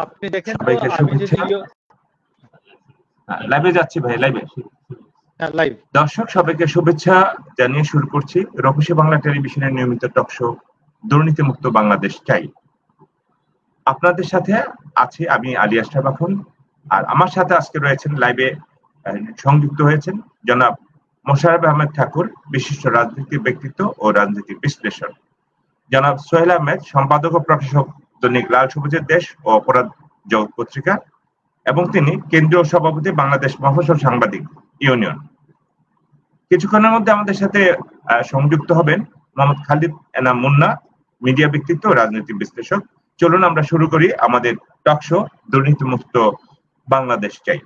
আপনি দেখেন তো সবাইকে আমি যদি শুভেচ্ছা। লাইভে যাচ্ছি ভাই, লাইভে। লাইভ দর্শক সবাইকে শুভেচ্ছা জানিয়ে শুরু করছি রূপসী বাংলা টেলিভিশনের নিয়মিত টক শো দুর্নীতিমুক্ত বাংলাদেশ চাই। আপনাদের সাথে আছি আমি আলী আশরাফ আখুন, আর আমার সাথে আজকে রয়েছেন লাইভে সংযুক্ত হয়েছেন জনাব মোশাররফ আহমেদ ঠাকুর, বিশিষ্ট রাজনীতি ব্যক্তিত্ব ও রাজনৈতিক বিশ্লেষক, জনাব সোহেল আহমেদ, সম্পাদক ও প্রকাশক দৈনিক লাল সবুজের দেশ ও অপরাধ জগৎ পত্রিকা, এবং তিনি কেন্দ্রীয় সভাপতি বাংলাদেশ মফস্বল সাংবাদিক ইউনিয়ন। কিছুক্ষণের মধ্যে আমাদের সাথে সংযুক্ত হবেন মোহাম্মদ খালিদ এনাম মুন্না, মিডিয়া ব্যক্তিত্ব ও রাজনৈতিক বিশ্লেষক। চলুন আমরা শুরু করি আমাদের টক শো দুর্নীতিমুক্ত বাংলাদেশ চাই।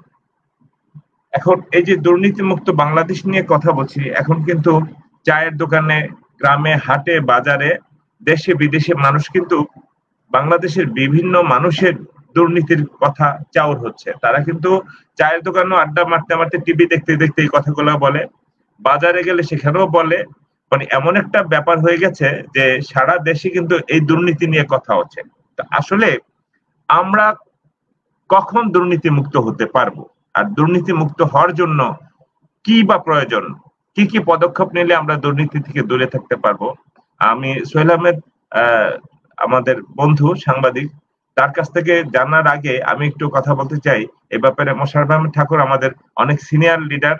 এখন এই যে দুর্নীতিমুক্ত বাংলাদেশ নিয়ে কথা বলছি, এখন কিন্তু চায়ের দোকানে, গ্রামে, হাটে, বাজারে, দেশে বিদেশে মানুষ কিন্তু বাংলাদেশের বিভিন্ন মানুষের দুর্নীতির কথা চাউর হচ্ছে। তারা কিন্তু চায়ের দোকানেও আড্ডা মারতে মারতে, টিভি দেখতে দেখতে এই কথাগুলো বলে, বাজারে গেলে সেখানেও বলে। মানে এমন একটা ব্যাপার হয়ে গেছে যে সারা দেশে কিন্তু এই দুর্নীতি নিয়ে কথা হচ্ছে। তো আসলে আমরা কখন দুর্নীতি মুক্ত হতে পারবো, আর দুর্নীতি মুক্ত হওয়ার জন্য কি বা প্রয়োজন, কি কি পদক্ষেপ নিলে আমরা দুর্নীতি থেকে দূরে থাকতে পারবো? আমি সোহেল আহমেদ, আমাদের বন্ধু সাংবাদিক, তার কাছ থেকে জানার আগে আমি একটু কথা বলতে চাই এ ব্যাপারে। মোশাররফ আহমেদ ঠাকুর আমাদের অনেক সিনিয়র লিডার,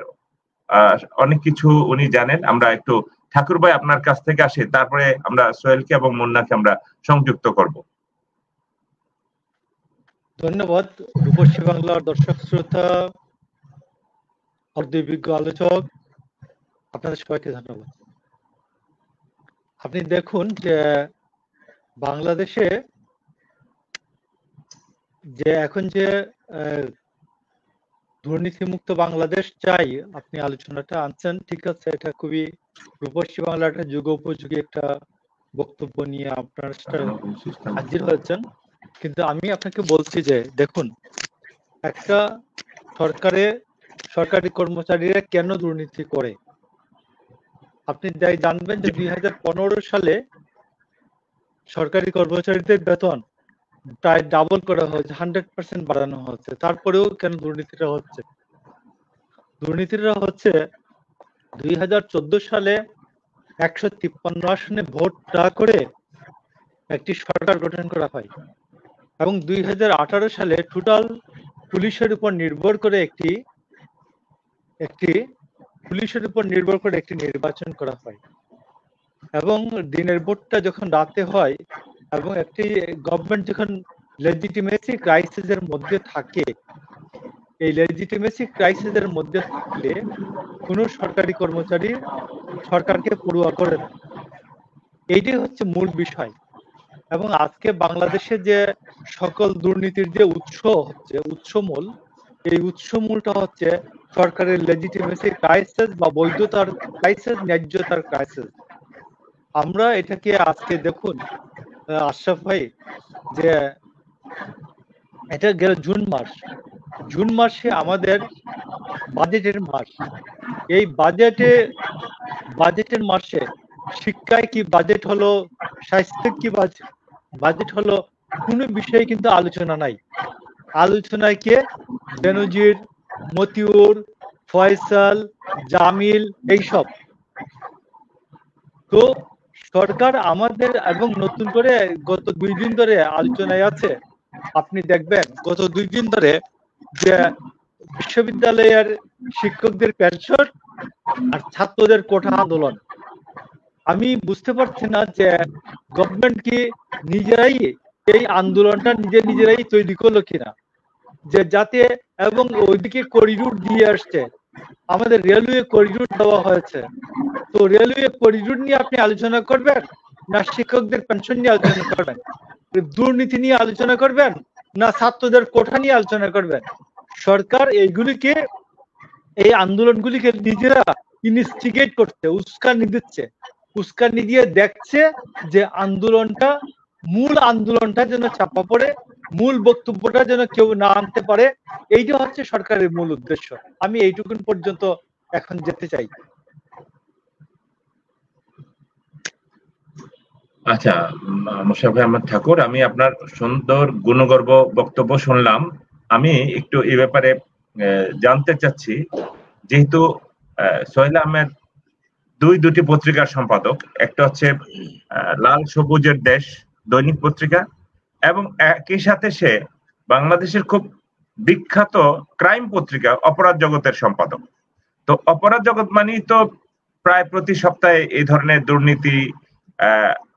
অনেক কিছু উনি জানেন। আমরা একটু ঠাকুর ভাই আপনার কাছ থেকে আসি, তারপরে আমরা সোহেলকে এবং মুন্নাকে আমরা সংযুক্ত করব। ধন্যবাদ রূপসী বাংলার দর্শক শ্রোতা, অর্ধবিজ্ঞ আলোচক, আপনাদের সবাইকে ধন্যবাদ। আপনি দেখুন যে বাংলাদেশে যে এখন যে দুর্নীতিমুক্ত বাংলাদেশ চাই আপনি আলোচনাটা আনছেন, ঠিক আছে, এটা খুবই রূপসী বাংলা একটা যুগোপযোগী একটা বক্তব্য নিয়ে আপনার হাজির হয়েছেন। কিন্তু আমি আপনাকে বলছি যে দেখুন, একটা সরকারি কর্মচারীরা কেন দুর্নীতি করে। আপনি জানবেন যে 2015 সালে সরকারি কর্মচারীদের বেতন প্রায় ডাবল করা হয়েছে, 100% বাড়ানো হচ্ছে। তারপরেও কেন দুর্নীতিটা হচ্ছে? দুর্নীতিটা হচ্ছে 2014 সালে 153 আসনে ভোট না করে একটি সরকার গঠন করা হয়, এবং 2018 সালে টোটাল পুলিশের উপর নির্ভর করে একটি নির্বাচন করা হয়। এবং দিনের ভোটটা যখন রাতে হয় এবং একটি গভর্নমেন্ট যখন লেজিটিমেসি ক্রাইসিসের মধ্যে থাকে, এই লেজিটিমেসি ক্রাইসিসের মধ্যে থাকলে কোনো সরকারি কর্মচারী সরকারকে পড়ুয়া করে না। এইটাই হচ্ছে মূল বিষয়। এবং আজকে বাংলাদেশে যে সকল দুর্নীতির যে উৎসমূল, এই উৎসমূলটা হচ্ছে সরকারের লেজিটিমেসি ক্রাইসিস বা বৈধতার ক্রাইসিস, ন্যায্যতার ক্রাইসিস। আমরা এটাকে আজকে দেখুন আশরাফ ভাই, যে এটা গেল জুন মাসে আমাদের বাজেটের মাস। এই বাজেটের মাসে শিক্ষায় কি বাজেট হলো, স্বাস্থ্যে কি বাজেট হলো, কোনো বিষয়ে কিন্তু আলোচনা নাই। আলোচনায় কে? বেনজির, মতিউর, ফয়সাল, জামিল, এইসব। তো সরকার আমাদের, এবং নতুন করে গত 2 দিন ধরে আলোচনায় আছে, আপনি দেখবেন গত 2 দিন ধরে যে বিশ্ববিদ্যালয়ের শিক্ষকদের পেনশন আর ছাত্রদের কোটা আন্দোলন। আমি বুঝতে পারছি না যে গভর্নমেন্ট কি নিজেরাই এই আন্দোলনটা নিজেরাই তৈরি করলো কিনা, যে যাতে, এবং ওইদিকে করিডোর দিয়ে আসছে, আমাদের রেলওয়ে করিডোর দেওয়া হয়েছে। তো রেলওয়ে করিডোর নিয়ে আপনি আলোচনা করবেন, না শিক্ষকদের পেনশন নিয়ে আলোচনা করবেন? দুর্নীতি নিয়ে আলোচনা করবেন, না ছাত্রদের কোঠা নিয়ে আলোচনা করবেন? সরকার এই আন্দোলনগুলিকে নিজেরা ইনস্টিগেট করছে, উস্কানি দিচ্ছে, উস্কানি দিয়ে দেখছে যে মূল আন্দোলনটা যেন চাপা পড়ে, মূল বক্তব্যটা যেন কেউ না আনতে পারে। এইটা হচ্ছে সরকারের মূল উদ্দেশ্য। আমি এইটুকুন পর্যন্ত এখন যেতে চাই। আচ্ছা, মোশাররফ আহমদ ঠাকুর, আমি আপনার সুন্দর গুণগর্ব বক্তব্য শুনলাম। আমি একটু এই ব্যাপারে জানতে চাচ্ছি, যেহেতু সোহেল আহমেদ দুটি পত্রিকার সম্পাদক, একটা হচ্ছে লাল সবুজের দেশ দৈনিক পত্রিকা, এবং একই সাথে সে বাংলাদেশের খুব বিখ্যাত ক্রাইম পত্রিকা অপরাধ জগতের সম্পাদক। তো অপরাধ জগৎ মানেই তো প্রায় প্রতি সপ্তাহে এই ধরনের দুর্নীতি,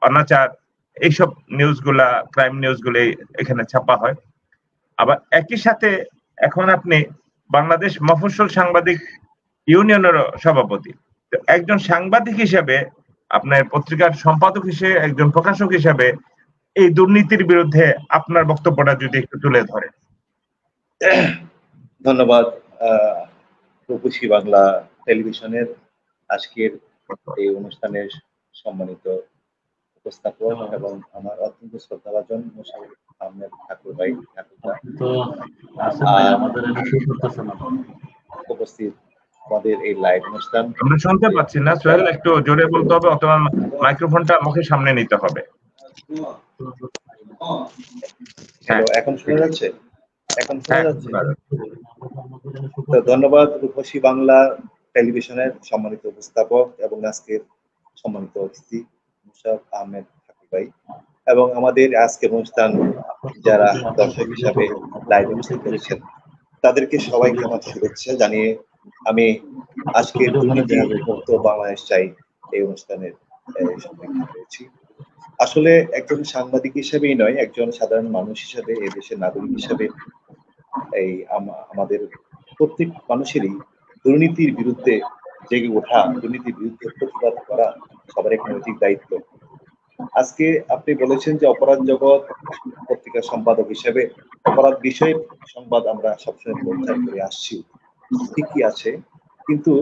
অনাচার, এইসব নিউজগুলা, ক্রাইম নিউজগুলো এখানে ছাপা হয়। আবার একই সাথে এখন আপনি বাংলাদেশ মফস্বল সাংবাদিক ইউনিয়নের সভাপতি। তো একজন সাংবাদিক হিসেবে, আপনার পত্রিকার সম্পাদক হিসেবে, একজন প্রকাশক হিসেবে এই দুর্নীতির বিরুদ্ধে আপনার বক্তব্যটা যদি একটু তুলে ধরে। ধন্যবাদ। রূপসী বাংলা টেলিভিশনের আজকের এই অনুষ্ঠানের সম্মানিত উপস্থাপক এবং আমার অত্যন্ত শ্রদ্ধাভাজন মোশাররফ আহমেদ ঠাকুর ভাই, উপস্থিত আমাদের এই লাইভ অনুষ্ঠান। আমরা শুনতে পাচ্ছি না সোহেল, একটু জোরে বলতে হবে অথবা মাইক্রোফোনটা মুখের সামনে নিতে হবে। এখন শোনা যাচ্ছে? এখন শোনা যাচ্ছে? তো ধন্যবাদ রূপসী বাংলা টেলিভিশনের সম্মানিত উপস্থাপক এবং আজকের সম্মানিত অতিথি মোশাররফ আহমেদ ঠাকুর ভাই, এবং আমাদের আজকের অনুষ্ঠান যারা দর্শক হিসাবে লাইভ উপস্থিত করেছেন তাদেরকে সবাইকে আমার শুভেচ্ছা জানিয়ে আমি আজকে দুর্নীতি মুক্ত বাংলাদেশ চাই এই অনুষ্ঠানের সম্মুখীন হয়েছি। আসলে একজন সাংবাদিক হিসেবেই নয়, একজন সাধারণ মানুষ হিসেবে, এই দেশের নাগরিক হিসেবে এই আমাদের প্রত্যেক মানুষেরই দুর্নীতির বিরুদ্ধে জেগে ওঠা, দুর্নীতির বিরুদ্ধে প্রতিবাদ করা সবার এক নৈতিক দায়িত্ব। আজকে আপনি বলেছেন যে অপরাধ জগৎ পত্রিকার সম্পাদক হিসেবে অপরাধ বিষয়ক সংবাদ আমরা সবসময় প্রচার করে আসছি, ঠিকই আছে, কিন্তু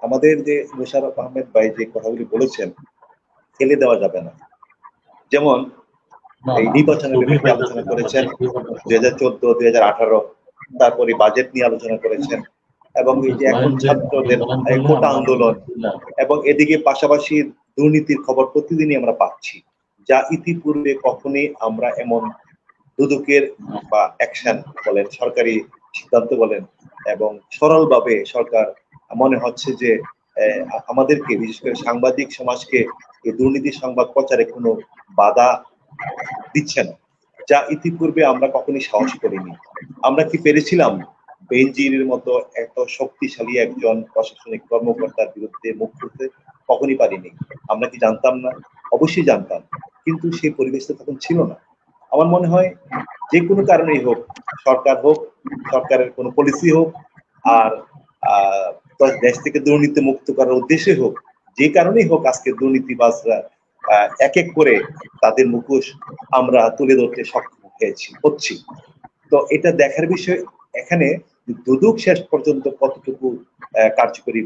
আমাদের যে মোশাররফ আহমেদ ভাই যে কথাগুলি বলেছেন ফেলে দেওয়া যাবে না। যেমন এই নির্বাচনের ব্যাপারে আলোচনা করেছেন 2014, 2018, তারপরে বাজেট নিয়ে আলোচনা করেছেন, এবং এই যে এখন ছাত্রদের কোটা আন্দোলন, এবং এদিকে পাশাপাশি দুর্নীতির খবর প্রতিদিনই আমরা পাচ্ছি, যা ইতিপূর্বে কখনই আমরা এমন দুদকের বা অ্যাকশন বলেন, সরকারি সিদ্ধান্ত বলেন, এবং সরলভাবে সরকার মনে হচ্ছে যে আমাদেরকে, বিশেষ করে সাংবাদিক সমাজকে এই দুর্নীতি সংবাদ প্রচারে কোনো বাধা দিচ্ছে না, যা ইতিপূর্বে আমরা কখনই সাহস করিনি। আমরা কি পেরেছিলাম বেনজিরের মতো এত শক্তিশালী একজন প্রশাসনিক কর্মকর্তার বিরুদ্ধে মুখ খুলতে? কখনই পারিনি। আমরা কি জানতাম না? অবশ্যই জানতাম, কিন্তু সেই পরিবেশটা তখন ছিল না। আমার মনে হয় যে কোনো কারণেই হোক, সরকার হোক, সরকারের কোনো পলিসি হোক, আর দেশ থেকে দুর্নীতি মুক্ত করার উদ্দেশ্যে হোক, যে কারণেই হোক, আজকে দুর্নীতিবাজরা এক এক করে তাদের মুখোশ আমরা তুলে ধরতে সক্ষম হচ্ছি। তো এটা দেখার বিষয় এখানে দুদক শেষ পর্যন্ত কতটুকু কার্যকরী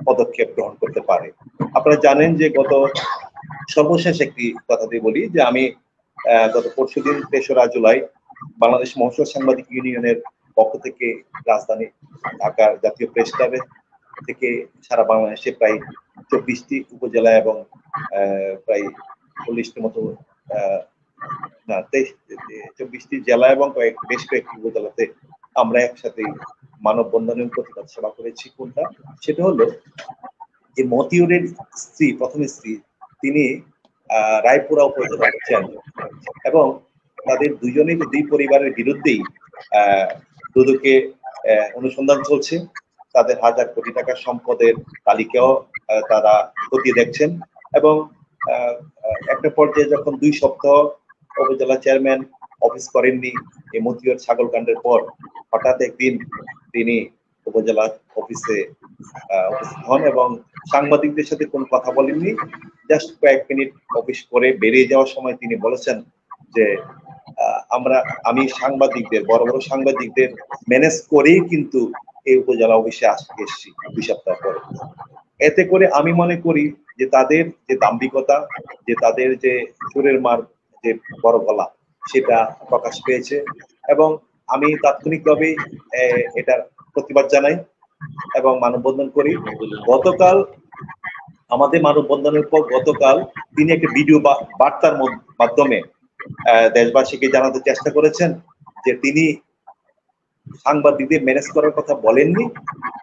পদক্ষেপ গ্রহণ করতে পারে। আপনারা জানেন যে গত সর্বশেষ একটি কথা দিয়ে বলি যে আমি গত পরশুদিন 3রা জুলাই বাংলাদেশ মফস্বল সাংবাদিক ইউনিয়নের পক্ষ থেকে রাজধানী ঢাকার জাতীয় প্রেস ক্লাবে থেকে সারা বাংলাদেশে প্রায় 24টি উপজেলা এবং প্রায় 40টির মতো, না 24টি জেলা এবং বেশ কয়েকটি উপজেলাতে আমরা একসাথে মানববন্ধনের প্রতিবাদ সভা করেছি। কোনটা? সেটা হলো যে মতিউরের স্ত্রী, প্রথম স্ত্রী, তিনি রায়পুরা উপজেলার চেয়ারম্যান, এবং তাদের দুই পরিবারের বিরুদ্ধেই দুদকে অনুসন্ধান চলছে। তাদের হাজার কোটি টাকার সম্পদের তালিকাও তারা খতিয়ে দেখছেন, এবং একটা পর্যায়ে যখন 2 সপ্তাহ উপজেলা চেয়ারম্যান অফিস করেননি এই মতিউর ছাগলকাণ্ডের পর, হঠাৎ একদিন তিনি উপজেলা অফিসে উপস্থিত হন এবং সাংবাদিকদের সাথে কোনো কথা বলেননি। জাস্ট কয়েক মিনিট অফিস করে বেরিয়ে যাওয়ার সময় তিনি বলেছেন যে আমি সাংবাদিকদের, বড় বড় সাংবাদিকদের ম্যানেজ করেই কিন্তু এই উপজেলা অফিসে এসেছি 2 সপ্তাহ পরে। এতে করে আমি মনে করি যে তাদের যে দাম্ভিকতা, যে তাদের যে সুরের মার, যে বড় গলা, সেটা প্রকাশ পেয়েছে, এবং আমি তাৎক্ষণিকভাবে এটার প্রতিবাদ জানাই এবং মানববন্ধন করি। গতকাল আমাদের মানববন্ধনের পর গতকাল তিনি একটা ভিডিও বার্তার মাধ্যমে দেশবাসীকে জানাতে চেষ্টা করেছেন যে তিনি সাংবাদিকদের ম্যানেজ করার কথা বলেননি,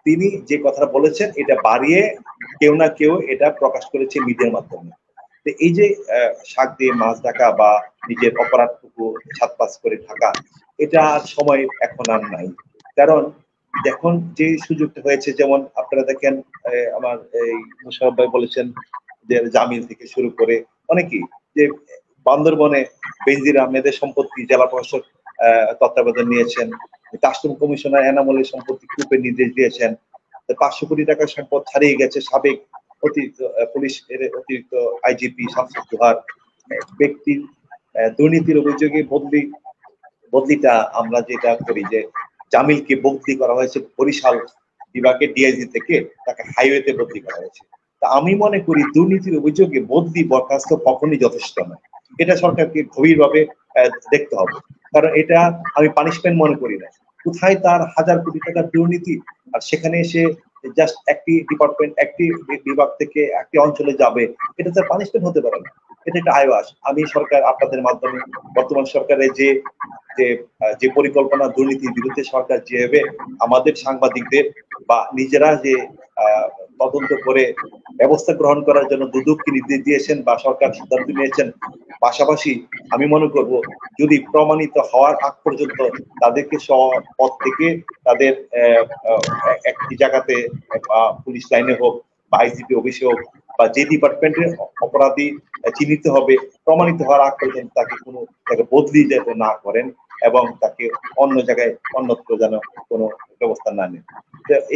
তিনি যে কথাটা বলেছেন এটা বাড়িয়ে কেউ না কেউ এটা প্রকাশ করেছে মিডিয়ার মাধ্যমে। এই যে শাক দিয়ে মাছ ঢাকা বা নিজের অপরাধটুকু ছাতপাস করে থাকা, এটা সময় এখন আর নাই। কারণ এখন যে সুযোগটা হয়েছে, যেমন আপনারা দেখেন আমার এই মুশারফ ভাই বলেছেন যে জামিল থেকে শুরু করে অনেকেই, যে বান্দরবনে বেনজির আহমেদের সম্পত্তি জেলা প্রশাসক তত্ত্বাবধান নিয়েছেন, কাস্টম কমিশনার এনামুলের সম্পত্তি গ্রুপের নির্দেশ দিয়েছেন, 500 কোটি টাকার সম্পদ ছাড়িয়ে গেছে সাবেক অতিরিক্ত পুলিশের অতিরিক্ত আইজিপি শামসুল জোহার ব্যক্তির দুর্নীতির অভিযোগে বদলিটা আমরা যেটা করি যে জামিলকে বদলি করা হয়েছে বরিশাল বিভাগের ডিআইজি থেকে তাকে হাইওয়েতে বদলি করা হয়েছে। তা আমি মনে করি দুর্নীতির অভিযোগে বদলি বরখাস্ত কখনই যথেষ্ট নয়, এটা সরকারকে গভীরভাবে দেখতে হবে। কারণ এটা আমি পানিশমেন্ট মনে করি না। কোথায় তার হাজার কোটি টাকার দুর্নীতি, আর সেখানে এসে জাস্ট একটি ডিপার্টমেন্ট একটি বিভাগ থেকে একটি অঞ্চলে যাবে, এটা তার পানিশমেন্ট হতে পারে না, এটা একটা আইওয়াস। আমি সরকার আপনাদের মাধ্যমে বর্তমান সরকারের যে পরিকল্পনা দুর্নীতির বিরুদ্ধে সরকার যেভাবে আমাদের সাংবাদিকদের বা নিজেরা যে তদন্ত করে ব্যবস্থা গ্রহণ করার জন্য দুদককে নির্দেশ দিয়েছেন বা সরকার সিদ্ধান্ত নিয়েছেন, পাশাপাশি আমি মনে করব যদি প্রমাণিত হওয়ার আগ পর্যন্ত তাদেরকে পদ থেকে তাদের একটি জায়গাতে বা পুলিশ লাইনে হোক বা আইজিপি অফিসে হোক বা যে ডিপার্টমেন্টের অপরাধী চিহ্নিত হবে, প্রমাণিত হওয়ার আগ পর্যন্ত তাকে বদলি যাতে না করেন এবং তাকে অন্য জায়গায় অন্যত্র যেন কোনো ব্যবস্থা না নেন।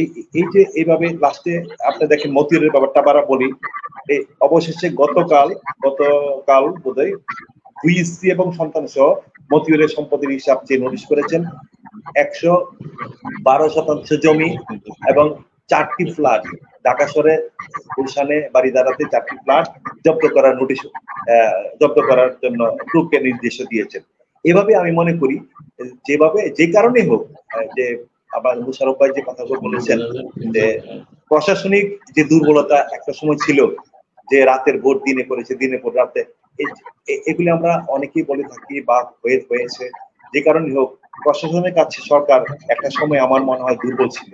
এই যে এইভাবে লাস্টে আপনি দেখেন মতিউরের ব্যাপারটা আবার বলি, অবশেষে গতকাল বোধহয় 2 স্ত্রী এবং সন্তান সহ মতিউরের সম্পত্তির হিসাব চেয়ে নোটিশ করেছেন। 112% জমি এবং 4টি ফ্ল্যাট, ঢাকা শহরে গুলশানে বাড়িদারাতে 4টি ফ্ল্যাট জব্দ করার নোটিশ, জব্দ করার জন্য গ্রুপকে নির্দেশ দিয়েছেন। এভাবে আমি মনে করি যে কারণে হোক, যে আবার মুশারফ ভাই যে কথাগুলো বলেছেন যে প্রশাসনিক যে দুর্বলতা একটা সময় ছিল, যে রাতের ভোট দিনে করেছে, দিনে ভোট রাতে, এগুলি আমরা অনেকেই বলে থাকি বা হয়েছে। যে কারণে হোক প্রশাসনের কাছে সরকার একটা সময় আমার মনে হয় দুর্বল ছিল,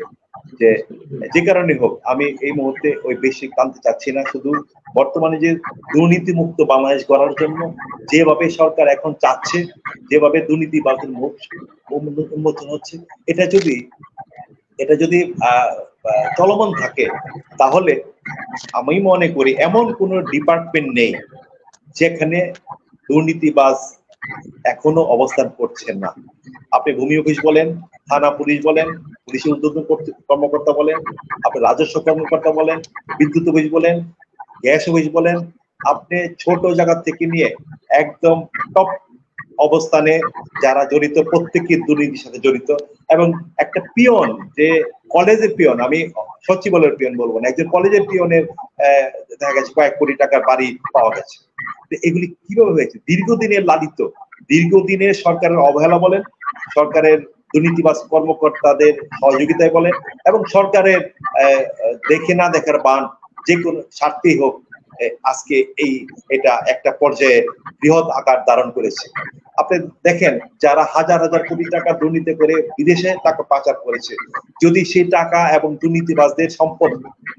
যে কারণে হোক আমি এই মুহূর্তে ওই বেশি টানতে চাচ্ছি না। শুধু বর্তমানে যে দুর্নীতি মুক্ত বাংলাদেশ গড়ার জন্য যেভাবে সরকার এখন চাচ্ছে, যেভাবে দুর্নীতিবাদের মুখ উন্মোচন হচ্ছে, এটা যদি চলমান থাকে, তাহলে আমি মনে করি এমন কোন ডিপার্টমেন্ট নেই যেখানে দুর্নীতিবাজ এখনো অবস্থান করছেন না। আপনি ভূমি অফিস বলেন, থানা পুলিশ বলেন, পুলিশের উদ্বোধন কর্মকর্তা বলেন, আপনি রাজস্ব কর্মকর্তা বলেন, বিদ্যুৎ অফিস বলেন, গ্যাস অফিস বলেন, আপনি ছোট জায়গা থেকে নিয়ে একদম টপ অবস্থানে যারা জড়িত, প্রত্যেকের দুর্নীতির সাথে জড়িত। এবং একটা পিয়ন, যে কলেজের পিয়ন, আমি সচিবালয়ের পিয়ন বলবো না, একজন কলেজের পিয়নের দেখা গেছে কয়েক কোটি টাকার বাড়ি পাওয়া গেছে। এগুলি কিভাবে হয়েছে? দীর্ঘদিনের লালিত, দীর্ঘদিনের সরকারের অবহেলা বলেন, সরকারের দুর্নীতিবাজ কর্মকর্তাদের সহযোগিতায় বলেন, এবং সরকারের দেখে না দেখার বান, যে কোনো স্বার্থেই হোক, আজকে এটা একটা পর্যায়ে বৃহৎ আকার ধারণ করেছে। আপনি দেখেন যারা হাজার হাজার কোটি টাকা দুর্নীতি করে বিদেশে টাকা পাচার করেছে, যদি সেই টাকা এবং দুর্নীতিবাজদের সম্পদ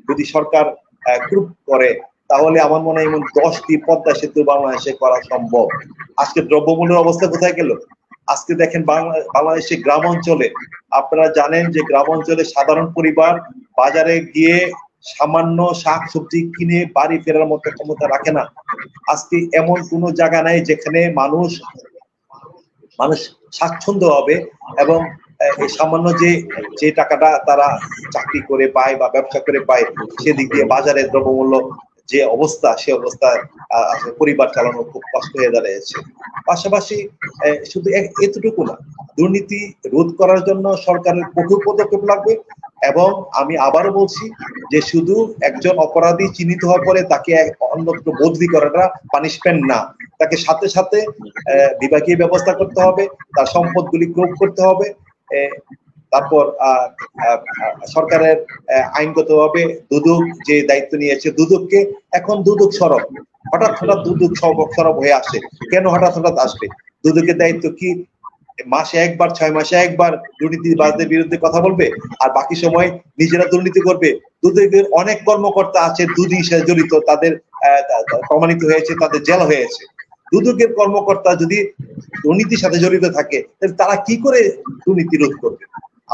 যদি সরকার গ্রুপ করে, তাহলে আমার মনে হয় এমন 10টি পদ্মা সেতু বাংলাদেশে করা সম্ভব। আজকে দ্রব্যমূল্যের অবস্থা কোথায় গেল? আজকে দেখেন বাংলাদেশে গ্রাম অঞ্চলে, আপনারা জানেন যে গ্রাম অঞ্চলে সাধারণ পরিবার বাজারে গিয়ে সামান্য শাক সবজি কিনে বাড়ি ফেরার মতো ক্ষমতা রাখে না। আজকে এমন কোনো জায়গা নাই যেখানে মানুষ স্বাচ্ছন্দ্য হবে এবং এই সামান্য যে টাকাটা তারা চাকরি করে পায় বা ব্যবসা করে পায়, সেদিক দিয়ে বাজারের দ্রব্যমূল্য যে অবস্থা, সে অবস্থায় পরিবার চালানো খুব কষ্ট হয়ে দাঁড়িয়েছে। পাশাপাশি শুধু এতটুকু না, দুর্নীতি রোধ করার জন্য সরকারের কঠোর পদক্ষেপ লাগবে। এবং আমি আবারও বলছি যে শুধু একজন অপরাধী চিহ্নিত হওয়ার পরে তাকে অন্যত্র বদলি করাটা পানিশমেন্ট না, তাকে সাথে সাথে বিভাগীয় ব্যবস্থা করতে হবে, তার সম্পদগুলি ক্রোধ করতে হবে, তারপর সরকারের আইনগতভাবে দুদক যে দায়িত্ব নিয়েছে, দুদককে এখন দুদক সরব, হঠাৎ দুদক সরব হয়ে আসে। কেন হঠাৎ আসবে? দুদকের দায়িত্ব কি মাসে একবার, 6 মাসে একবার দুর্নীতিবাজদের বিরুদ্ধে কথা বলবে আর বাকি সময় নিজেরা দুর্নীতি করবে? দুদকের অনেক কর্মকর্তা আছে দুর্নীতির সাথে জড়িত, তাদের প্রমাণিত হয়েছে, তাদের জেল হয়েছে। দুদকের কর্মকর্তা যদি দুর্নীতির সাথে জড়িত থাকে তাহলে তারা কি করে দুর্নীতি রোধ করবে?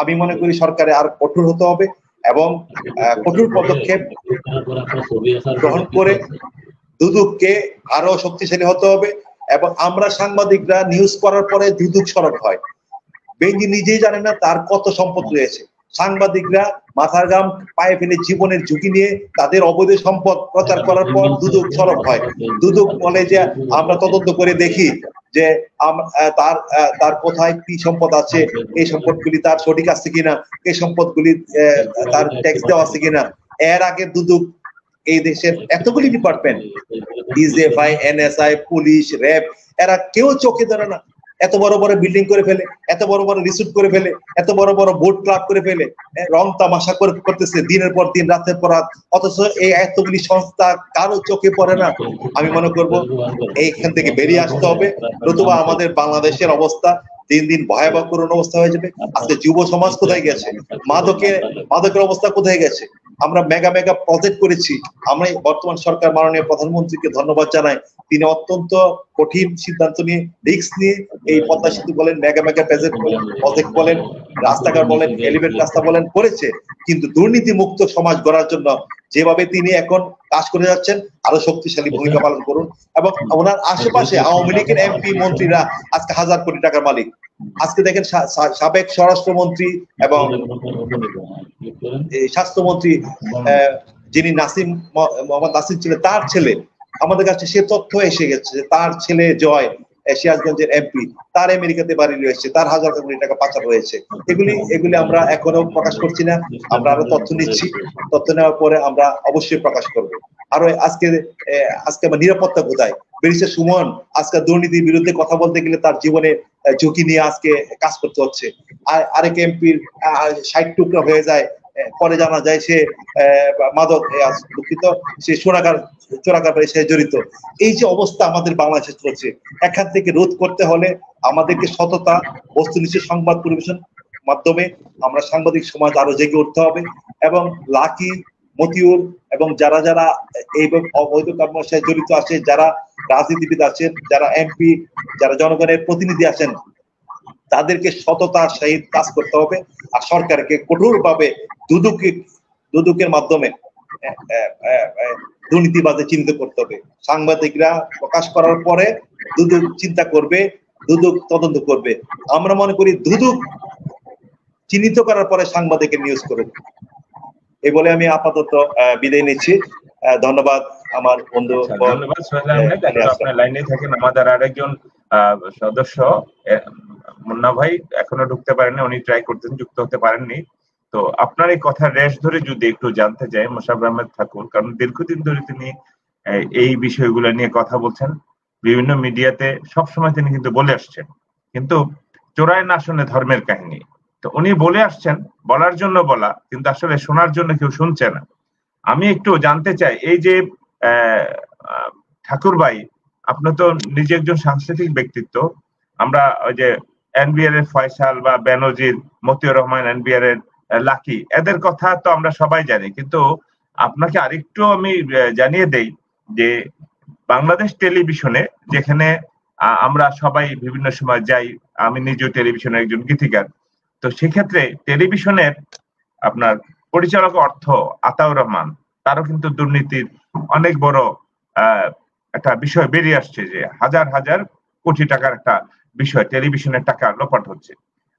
আমি মনে করি সরকারে আর কঠোর হতে হবে এবং কঠোর পদক্ষেপ গ্রহণ করে দুদককে আরো শক্তিশালী হতে হবে। এবং আমরা সাংবাদিকরা নিউজ করার পরে দুদক সরব হয়, বেঞ্জি নিজেই জানে না তার কত সম্পদ রয়েছে। সাংবাদিকরা মাথার ঘাম পায়ে ফেলে জীবনের ঝুঁকি নিয়ে তাদের অবৈধ সম্পদ প্রচার করার পর দুদক সরব হয়। দুদক বলে যে আমরা তদন্ত করে দেখি যে তার কোথায় কি সম্পদ আছে, এই সম্পদগুলি তার সঠিক আছে কিনা, এই সম্পদগুলি তার ট্যাক্স দেওয়া আছে কিনা। এর আগে দুদক এই দেশের এতগুলি department, DGFI, NSI, police, RAB, এরা কেউ চোখে ধরে না। এত বড় বড় বিল্ডিং করে ফেলে, এত বড় বড় রিসোর্ট করে ফেলে, এত বড় বড় বোট ক্লাব করে ফেলে, রং তামাশা করতেছে দিনের পর দিন, রাতের পর রাত, অথচ এই এতগুলি সংস্থা কারো চোখে পড়ে না। আমি মনে করব এইখান থেকে বেরিয়ে আসতে হবে, নতুবা আমাদের বাংলাদেশের অবস্থা দিন দিন ভয়াবহ করুণ অবস্থা হয়ে যাবে। আজকে যুব সমাজ কোথায় গেছে? মাদকের অবস্থা কোথায় গেছে? আমরা মেগা প্রজেক্ট করেছি। আমরা বর্তমান সরকার মাননীয় প্রধানমন্ত্রীকে ধন্যবাদ জানাই, তিনি অত্যন্ত কঠিন সিদ্ধান্ত নিয়ে, রিস্ক নিয়ে এই পদ্মা সেতু বলেন, মেগা প্রজেক্ট বলেন, রাস্তাঘাট বলেন, এলিভেট রাস্তা বলেন করেছে। কিন্তু দুর্নীতি মুক্ত সমাজ গড়ার জন্য যেভাবে তিনি এখন কাজ করে যাচ্ছেন, আরো শক্তিশালী ভূমিকা পালন করুন। এবং ওনার আশেপাশে আওয়ামী লীগের এমপি মন্ত্রীরা আজকে হাজার কোটি টাকার মালিক। আজকে দেখেন সাবেক স্বরাষ্ট্রমন্ত্রী এবং স্বাস্থ্যমন্ত্রী যিনি মোহাম্মদ নাসিম ছিলেন, তার ছেলে, আমাদের কাছে সে তথ্য এসে গেছে যে তার ছেলে জয় সিরাজগঞ্জের এমপি, তার আমেরিকাতে বাড়ি রয়েছে, তার হাজার কোটি টাকা পাচার হয়েছে। এগুলি আমরা এখনো প্রকাশ করছি না, আমরা আরো তথ্য নিচ্ছি। তথ্য নেওয়ার পরে আমরা অবশ্যই প্রকাশ করব। আরো আজকে আমার নিরাপত্তা কোথায়? ব্যারিস্টার সুমন আজকে দুর্নীতির বিরুদ্ধে কথা বলতে গেলে তার জীবনে ঝুঁকি নিয়ে আজকে কাজ করতে হচ্ছে। আরেক এমপির 60 টুকরা হয়ে যায়, পরে জানা যায় সে মাদক দুঃখিত, সে চোরাকার সে জড়িত। এই যে অবস্থা আমাদের বাংলাদেশে চলছে, এখান থেকে রোধ করতে হলে আমাদেরকে সততা, বস্তুনিষ্ঠ সংবাদ পরিবেশন মাধ্যমে আমরা সাংবাদিক সমাজ আরো জেগে উঠতে হবে। এবং লাকি, মতিউর এবং যারা যারা এই অবৈধ কর্মের সাথে জড়িত আছে, যারা রাজনীতিবিদ আছেন, যারা এমপি, যারা জনগণের প্রতিনিধি আছেন, তাদেরকে সততার সহিত কাজ করতে হবে। আর সরকারকে কঠোরভাবে দুদকের মাধ্যমে দুর্নীতিবাদে চিহ্নিত করতে হবে। সাংবাদিকরা প্রকাশ করার পরে দুদক চিন্তা করবে, দুদক তদন্ত করবে। আমরা মনে করি দুদক চিহ্নিত করার পরে সাংবাদিকের নিউজ করবে। এই বলে আমি আপাতত বিদায় নিচ্ছি। ধন্যবাদ আমার বন্ধু। ধন্যবাদ সোহেল আহমেদ। আপনার লাইনে থাকেন আমাদের আরেকজন সদস্য মুন্না ভাই, এখনো ঢুকতে পারেননি, উনি ট্রাই করতেন, যুক্ত হতে পারেননি। তো আপনার এই কথার রেশ ধরে যদি একটু জানতে চাই মোশাররফ আহমেদ ঠাকুর, কারণ দীর্ঘদিন ধরে তিনি এই বিষয়গুলো নিয়ে কথা বলছেন, বিভিন্ন মিডিয়াতে সবসময় তিনি কিন্তু বলে আসছেন, কিন্তু চোরাই না শুনে ধর্মের কাহিনী। তো উনি বলে আসছেন, বলার জন্য বলা, কিন্তু আসলে শোনার জন্য কেউ শুনছে না। আমি একটু জানতে চাই, এই যে ঠাকুর ভাই, আপনি তো নিজে একজন সাংস্কৃতিক ব্যক্তিত্ব, আমরা ওই যে এনবিআর এর ফয়সাল বা বেনজির, মতিউর রহমান, এনবিআর এর লাকি, এদের কথা তো আমরা সবাই জানি, কিন্তু আপনাকে আরেকটু আমি জানিয়ে দেই যে বাংলাদেশ টেলিভিশনে, যেখানে আমরা সবাই বিভিন্ন সময় যাই, আমি নিজেও টেলিভিশনের একজন গীতিকার, তো সেক্ষেত্রে টেলিভিশনের আপনার পরিচালক অর্থ আতাউর রহমান, তারও কিন্তু দুর্নীতির অনেক বড় একটা বিষয় বেরিয়ে আসছে, যে হাজার হাজার কোটি টাকার একটা বিষয়, টেলিভিশনের টাকা লোপাট হচ্ছে।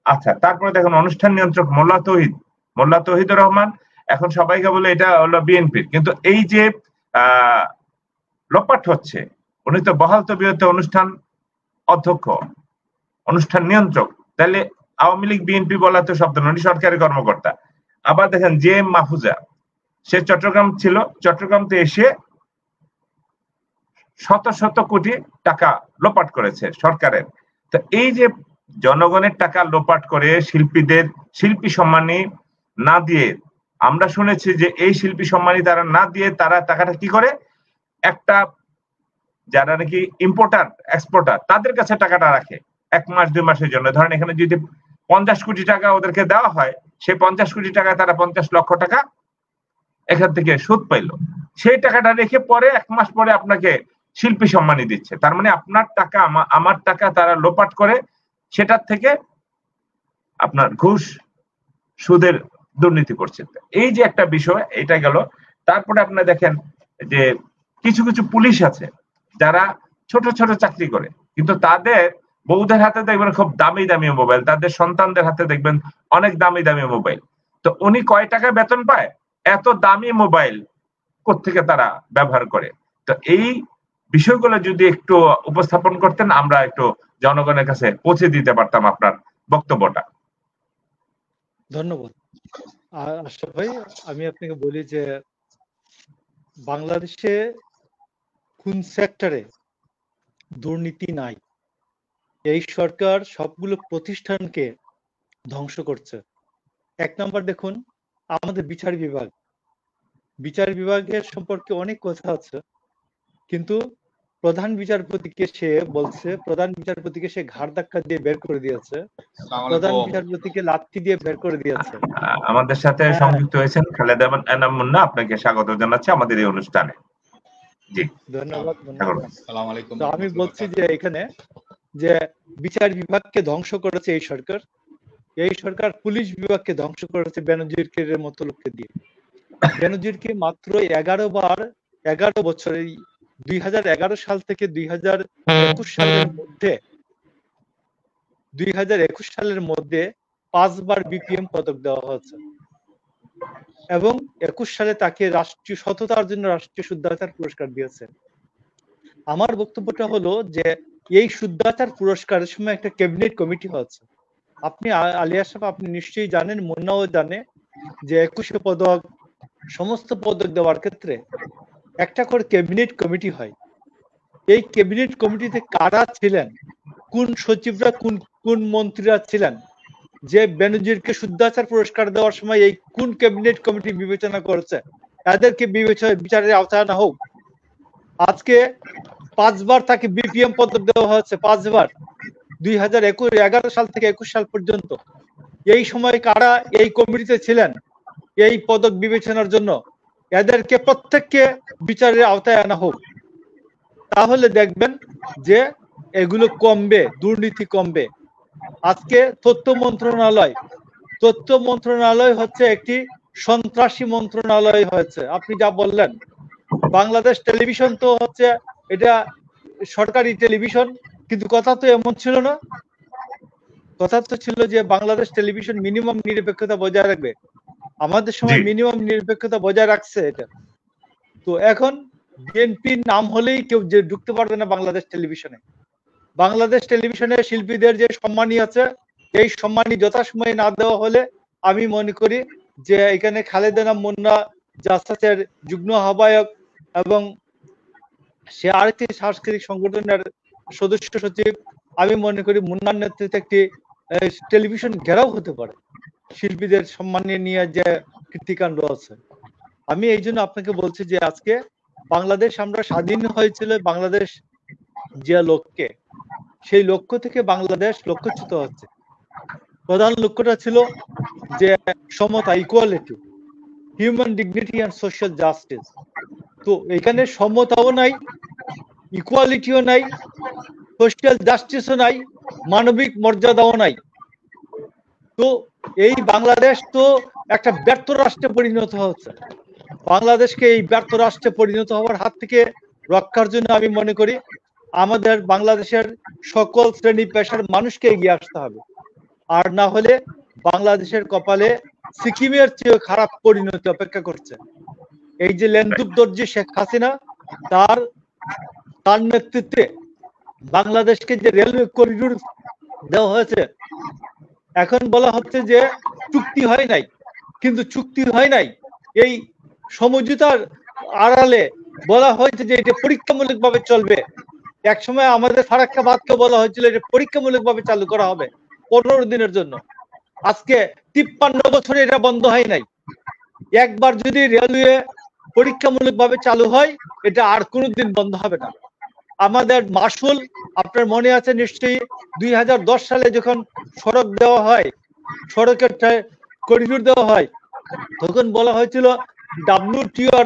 আচ্ছা, তারপরে দেখুন অনুষ্ঠান নিয়ন্ত্রক মোল্লা তৌহিদুর রহমান, এখন সবাইকে বলে এটা হলো বিএনপির, কিন্তু এই যে লোপাট হচ্ছে, উনি তো বহাল তবিয়তে অনুষ্ঠান অধ্যক্ষ, অনুষ্ঠান নিয়ন্ত্রক, তাহলে আওয়ামী লীগ বিএনপি বলা তো শব্দ নয়, উনি সরকারি কর্মকর্তা। আবার দেখেন জে এম মাহফুজা, সে চট্টগ্রাম ছিল, চট্টগ্রামতে এসে শত শত কোটি টাকা লোপাট করেছে সরকারের। তো এই যে জনগণের টাকা লোপাট করে শিল্পীদের শিল্পী সম্মানী না দিয়ে, আমরা শুনেছি যে এই শিল্পী সম্মানী তারা না দিয়ে তারা টাকাটা কি করে, একটা যারা নাকি ইম্পোর্টার এক্সপোর্টার তাদের কাছে টাকাটা রাখে 1 মাস 2 মাসের জন্য। ধরেন এখানে যদি 50 কোটি টাকা ওদেরকে দেওয়া হয়, সেই 50 কোটি টাকা তারা 50 লক্ষ টাকা এখান থেকে সুদ পাইলো, সেই টাকাটা রেখে পরে 1 মাস পরে আপনাকে শিল্পী সম্মানী দিচ্ছে। তার মানে আপনার টাকা আমার টাকা তারা লোপাট করে সেটার থেকে আপনার ঘুষ সুদের দুর্নীতি করছে। এই যে একটা বিষয়, এটা গেল। তারপরে আপনারা দেখেন যে কিছু কিছু পুলিশ আছে যারা ছোট ছোট চাকরি করে, কিন্তু তাদের বউদের হাতে দেখবেন খুব দামি দামি মোবাইল, তাদের সন্তানদের হাতে দেখবেন অনেক দামি দামি মোবাইল। তো উনি কয় টাকা বেতন পায়? এত দামি মোবাইল কোত্থেকে তারা ব্যবহার করে? তো এই বিষয়গুলো যদি একটু উপস্থাপন করতেন, আমরা একটু জনগণের কাছে পৌঁছে দিতে পারতাম আপনার বক্তব্যটা। ধন্যবাদ আশরাফ ভাই। আমি আপনাকে বলি যে বাংলাদেশে কোন সেক্টরে দুর্নীতি নাই? এই সরকার সবগুলো প্রতিষ্ঠানকে ধ্বংস করছে। 1 নম্বর দেখুন আমাদের বিচার বিভাগ। বিচার বিভাগের সম্পর্কে অনেক কথা আছে, কিন্তু প্রধান বিচারপতিকে সে বলছে, প্রধান বিচারপতিকে সে ঘাড় ধাক্কা দিয়ে বের করে দিয়েছে, প্রধান বিচারপতিকে লাথি দিয়ে বের করে দিয়েছে। আমাদের সাথে সংযুক্ত হয়েছেন খালেদা এনাম মুন্না, আপনাকে স্বাগত জানাচ্ছি আমাদের এই অনুষ্ঠানে। জি ধন্যবাদ। আসসালামু আলাইকুম। তো আমি বলছি যে এখানে যে বিচার বিভাগকে ধ্বংস করেছে এই সরকার। এই সরকার পুলিশ বিভাগকে ধ্বংস করেছে বেনজিরের মতো লোককে দিয়ে। বেনজিরকে মাত্র 11 বছর, এই 2011 সাল থেকে 2021 সালের মধ্যে 5 বার বিপিএম পদক দেওয়া হয়েছে, এবং 21 সালে তাকে রাষ্ট্রীয় সততার জন্য রাষ্ট্রীয় শুদ্ধাচার পুরস্কার দিয়েছে। আমার বক্তব্যটা হলো যে এই শুদ্ধাচার পুরস্কারের সময় একটা ক্যাবিনেট কমিটি হচ্ছে। আপনি আলিয়া সাহেব, আপনি নিশ্চয়ই জানেন, মুন্নাও জানে যে 21 পদক সমস্ত পদক দেওয়ার ক্ষেত্রে একটা করে ক্যাবিনেট কমিটি হয়। এই ক্যাবিনেট কমিটিতে কারা ছিলেন, কোন সচিবরা, কোন মন্ত্রীরা ছিলেন, যে বেনজিরকে শুদ্ধাচার পুরস্কার দেওয়ার সময় এই কোন ক্যাবিনেট কমিটি বিবেচনা করেছে এদেরকে বিচারের আওতায় আনা হোক। আজকে 5 বার তাকে বিপিএম পদক দেওয়া হয়েছে, 5 বার, 2011 সাল থেকে 21 সাল পর্যন্ত। এই সময় কারা এই কমিটিতে ছিলেন এই পদক বিবেচনার জন্য, এদেরকে প্রত্যেককে বিচারের আওতায় আনা হোক। তাহলে দেখবেন যে এগুলো কমবে, দুর্নীতি কমবে। আজকে তথ্য মন্ত্রণালয় হচ্ছে একটি সন্ত্রাসী মন্ত্রণালয় হয়েছে। আপনি যা বললেন, বাংলাদেশ টেলিভিশন তো হচ্ছে এটা সরকারি টেলিভিশন, কিন্তু কথা তো এমন ছিল না। কথা তো ছিল যে বাংলাদেশ টেলিভিশন মিনিমাম নিরপেক্ষতা বজায় রাখবে। আমাদের সময় মিনিমাম নিরপেক্ষতা বজায় রাখছে এটা। তো এখন বিএনপির নাম হলেই কেউ যে ঢুকতে পারবে না বাংলাদেশ টেলিভিশনে। বাংলাদেশ টেলিভিশনে শিল্পীদের যে সম্মানী আছে, এই সম্মানী যথাসময়ে না দেওয়া হলে আমি মনে করি যে এখানে খালেদা এনাম মুন্না জাসাসের যুগ্ম আহ্বায়ক এবং সে আরেকটি সাংস্কৃতিক সংগঠনের সদস্য সচিব, আমি মনে করি মুন্নার নেতৃত্বে একটি টেলিভিশন ঘেরাও হতে পারে শিল্পীদের সম্মান নিয়ে যে কীর্তিকাণ্ড আছে। আমি এই জন্য আপনাকে বলছি যে আজকে বাংলাদেশ আমরা স্বাধীন হয়েছিল বাংলাদেশ যে লক্ষ্যে, সেই লক্ষ্য থেকে বাংলাদেশ লক্ষ্যচ্যুত হচ্ছে। প্রধান লক্ষ্যটা ছিল যে সমতা, equality, human dignity and social justice. তো এখানে সমতাও নাই, ইকুয়ালিটিও নাই, সোশ্যাল জাস্টিসও নাই, মানবিক মর্যাদাও নাই। তো এই বাংলাদেশ তো একটা ব্যর্থ রাষ্ট্রে পরিণত হচ্ছে। বাংলাদেশকে এই ব্যর্থ রাষ্ট্রে পরিণত হওয়ার হাত থেকে রক্ষার জন্য আমি মনে করি আমাদের বাংলাদেশের সকল শ্রেণী পেশার মানুষকে এগিয়ে আসতে হবে। আর না হলে বাংলাদেশের কপালে সিকিমের চেয়ে খারাপ পরিণতি অপেক্ষা করছে। এই যে লেন্দুব দর্জি শেখ হাসিনা, তার নেতৃত্বে বাংলাদেশকে যে রেলওয়ে করিডোর দেওয়া হয়েছে, এখন বলা হচ্ছে যে চুক্তি হয় নাই, কিন্তু চুক্তি হয় নাই, এই সমঝোতার আড়ালে বলা হয়েছে যে এটা পরীক্ষামূলকভাবে চলবে। এক সময় আমাদের ফারাক্কাবাদকে বলা হয়েছিল এটা পরীক্ষামূলকভাবে চালু করা হবে, 15 দিনের জন্য। আজকে 53 বছরে এটা বন্ধ হয় নাই। একবার যদি রেলওয়ে পরীক্ষামূলকভাবে চালু হয়, এটা আর কোনোদিন বন্ধ হবে না। আমাদের মাসুল, আপনার মনে আছে নিশ্চয়ই, 2010 সালে যখন সড়ক দেওয়া হয়, সড়কের করিডোর দেওয়া হয়, তখন বলা হয়েছিল WTO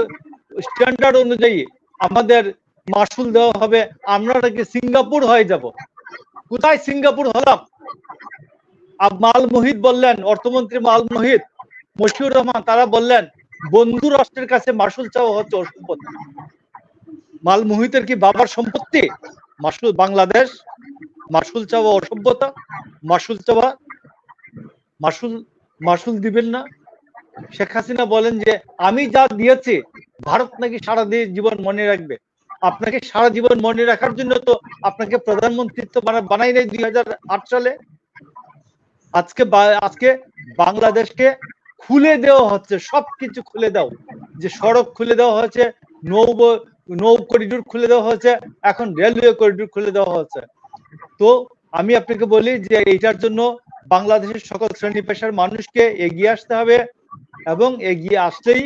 স্ট্যান্ডার্ড অনুযায়ী আমাদের মাসুল দেওয়া হবে, আমরা নাকি সিঙ্গাপুর হয়ে যাব। কোথায় সিঙ্গাপুর হলাম? মাল মুহিত বললেন, অর্থমন্ত্রী মাল মুহিত, মশিউর রহমান, তারা বললেন বন্ধু রাষ্ট্রের কাছে মাসুল চাওয়া হচ্ছে অসম্পত্তি। মাল মুহিতের কি বাবার সম্পত্তি মাসুল? বাংলাদেশ মাসুল চাওয়া অসভ্যতা? মাসুল চাওয়া, মাসুল দিবেন না? শেখ হাসিনা বলেন যে আমি যা দিয়েছি ভারত নাকি সারা জীবন মনে রাখবে। আপনাকে সারা জীবন মনে রাখার জন্য তো আপনাকে প্রধানমন্ত্রীত্ব বানাই নাই 2008 সালে। আজকে বাংলাদেশকে খুলে দেওয়া হচ্ছে, সবকিছু খুলে দাও, যে সড়ক খুলে দেওয়া হয়েছে, নৌ করিডোর খুলে দেওয়া হয়েছে, এখন রেলওয়ে করিডোর খুলে দেওয়া হচ্ছে। তো আমি আপনাকে বলি যে এইটার জন্য বাংলাদেশের সকল শ্রেণী পেশার মানুষকে এগিয়ে আসতে হবে, এবং এগিয়ে আসলেই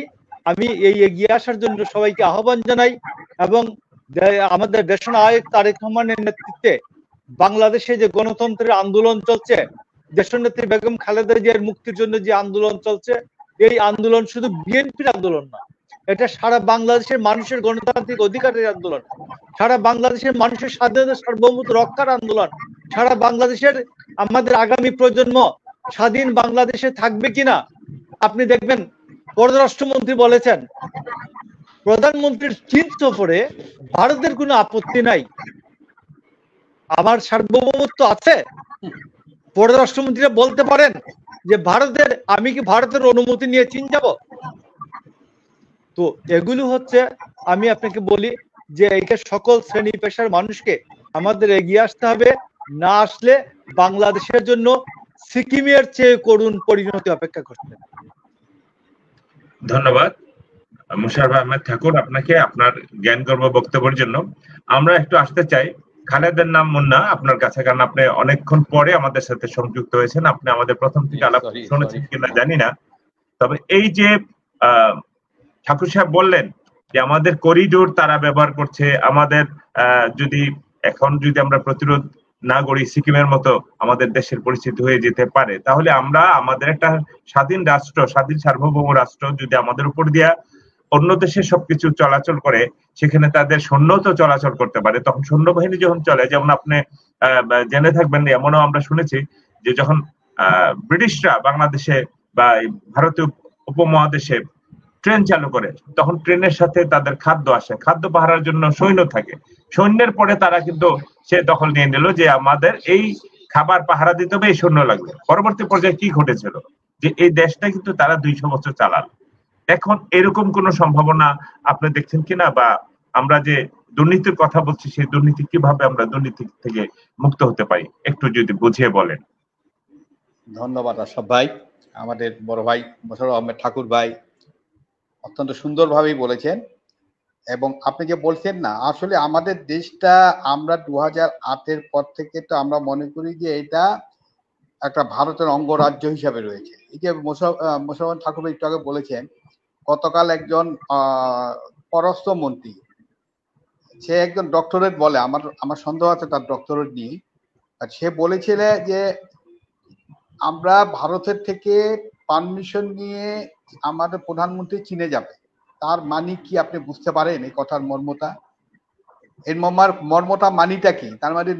আমি এই এগিয়ে আসার জন্য সবাইকে আহ্বান জানাই। এবং আমাদের দেশনায়ক তারেক রহমানের নেতৃত্বে বাংলাদেশে যে গণতন্ত্রের আন্দোলন চলছে, দেশনেত্রী বেগম খালেদা জিয়ার মুক্তির জন্য যে আন্দোলন চলছে, এই আন্দোলন শুধু বিএনপির আন্দোলন না, এটা সারা বাংলাদেশের মানুষের গণতান্ত্রিক অধিকারের আন্দোলন, সারা বাংলাদেশের মানুষের স্বাধীনতা সার্বভৌমত্ব রক্ষার আন্দোলন, সারা বাংলাদেশের আমাদের আগামী প্রজন্ম স্বাধীন বাংলাদেশে থাকবে কিনা। আপনি দেখবেন পররাষ্ট্রমন্ত্রী বলেছেন প্রধানমন্ত্রীর চীন সফরে ভারতের কোনো আপত্তি নাই। আমার সার্বভৌমত্ব আছে? পররাষ্ট্রমন্ত্রীরা বলতে পারেন যে আমি কি ভারতের অনুমতি নিয়ে চীন যাব? তো এগুলো হচ্ছে, আমি আপনাকে বলি যে এইটা সকল শ্রেণী পেশার মানুষকে আমাদের এগিয়ে আসতে হবে, না আসলে বাংলাদেশের জন্য সিকিমের চেয়ে করুণ পরিণতি অপেক্ষা করছে। ধন্যবাদ মোশাররফ আহমেদ ঠাকুর আপনাকে আপনার জ্ঞানগর্ভ বক্তব্যের জন্য। আমরা একটু আসতে চাই খালেদের নাম মুন্না আপনার কাছে, কারণ আপনি অনেকক্ষণ পরে আমাদের সাথে সংযুক্ত হয়েছেন। আপনি আমাদের প্রথম থেকে আলাপ শুনেছেন কিনা জানি না, তবে এই যে ঠাকুর সাহেব বললেন যে আমাদের করিডোর তারা ব্যবহার করছে, আমাদের যদি আমরা প্রতিরোধ না গড়ি সিকিমের মতো আমাদের দেশের পরিস্থিতি হয়ে যেতে পারে, তাহলে আমরা আমাদের একটা স্বাধীন রাষ্ট্র, স্বাধীন সার্বভৌম রাষ্ট্র যদি আমাদের উপর দিয়া অন্য দেশে সবকিছু চলাচল করে, সেখানে তাদের সৈন্য তো চলাচল করতে পারে, তখন সৈন্যবাহিনী যখন চলে, যেমন আপনি জেনে থাকবেন, এমনও আমরা শুনেছি যে যখন ব্রিটিশরা বাংলাদেশে বা ভারতীয় উপমহাদেশে ট্রেন চালু করে, তখন ট্রেনের সাথে তাদের খাদ্য আসে, খাদ্য পাহারার জন্য সৈন্য থাকে, সৈন্যের পরে তারা কিন্তু সে দখল নিয়ে নিল যে আমাদের এই খাবার পাহারা দিতে হবে, এই সৈন্য লাগবে। পরবর্তী পর্যায়ে কি ঘটেছিল যে এই দেশটা কিন্তু তারা 200 বছর চালাল। এখন এরকম কোন সম্ভাবনা আপনি দেখছেন কিনা, বা আমরা যে দুর্নীতির কথা বলছি সেই দুর্নীতি কিভাবে আমরা দুর্নীতি থেকে মুক্ত হতে পারি, একটু যদি বুঝিয়ে বলেন। ধন্যবাদ আশরাফ ভাই। আমাদের বড় ভাই মোশাররফ আহমেদ ঠাকুর ভাই অত্যন্ত সুন্দরভাবেই বলেছেন। এবং আপনি যে বলছেন না, আসলে আমাদের দেশটা আমরা 2008-এর পর থেকে তো আমরা মনে করি যে এটা একটা ভারতের অঙ্গরাজ্য হিসাবে রয়েছে। এই যে মোশাররফ ঠাকুর ভাই একটু আগে বলেছেন, গতকাল একজন পররাষ্ট্রমন্ত্রী, সে একজন ডক্টরেট বলে, আমার সন্দেহ আছে তার ডক্টরেট নিয়ে, আর সে বলেছিল যে আমরা ভারতের থেকে পারমিশন নিয়ে আমাদের প্রধানমন্ত্রী চীনে যাবে। তার মানে কি আপনি বুঝতে পারেন এই কথার মর্মটা? এর মর্মটা মানিটা কি? তার মানে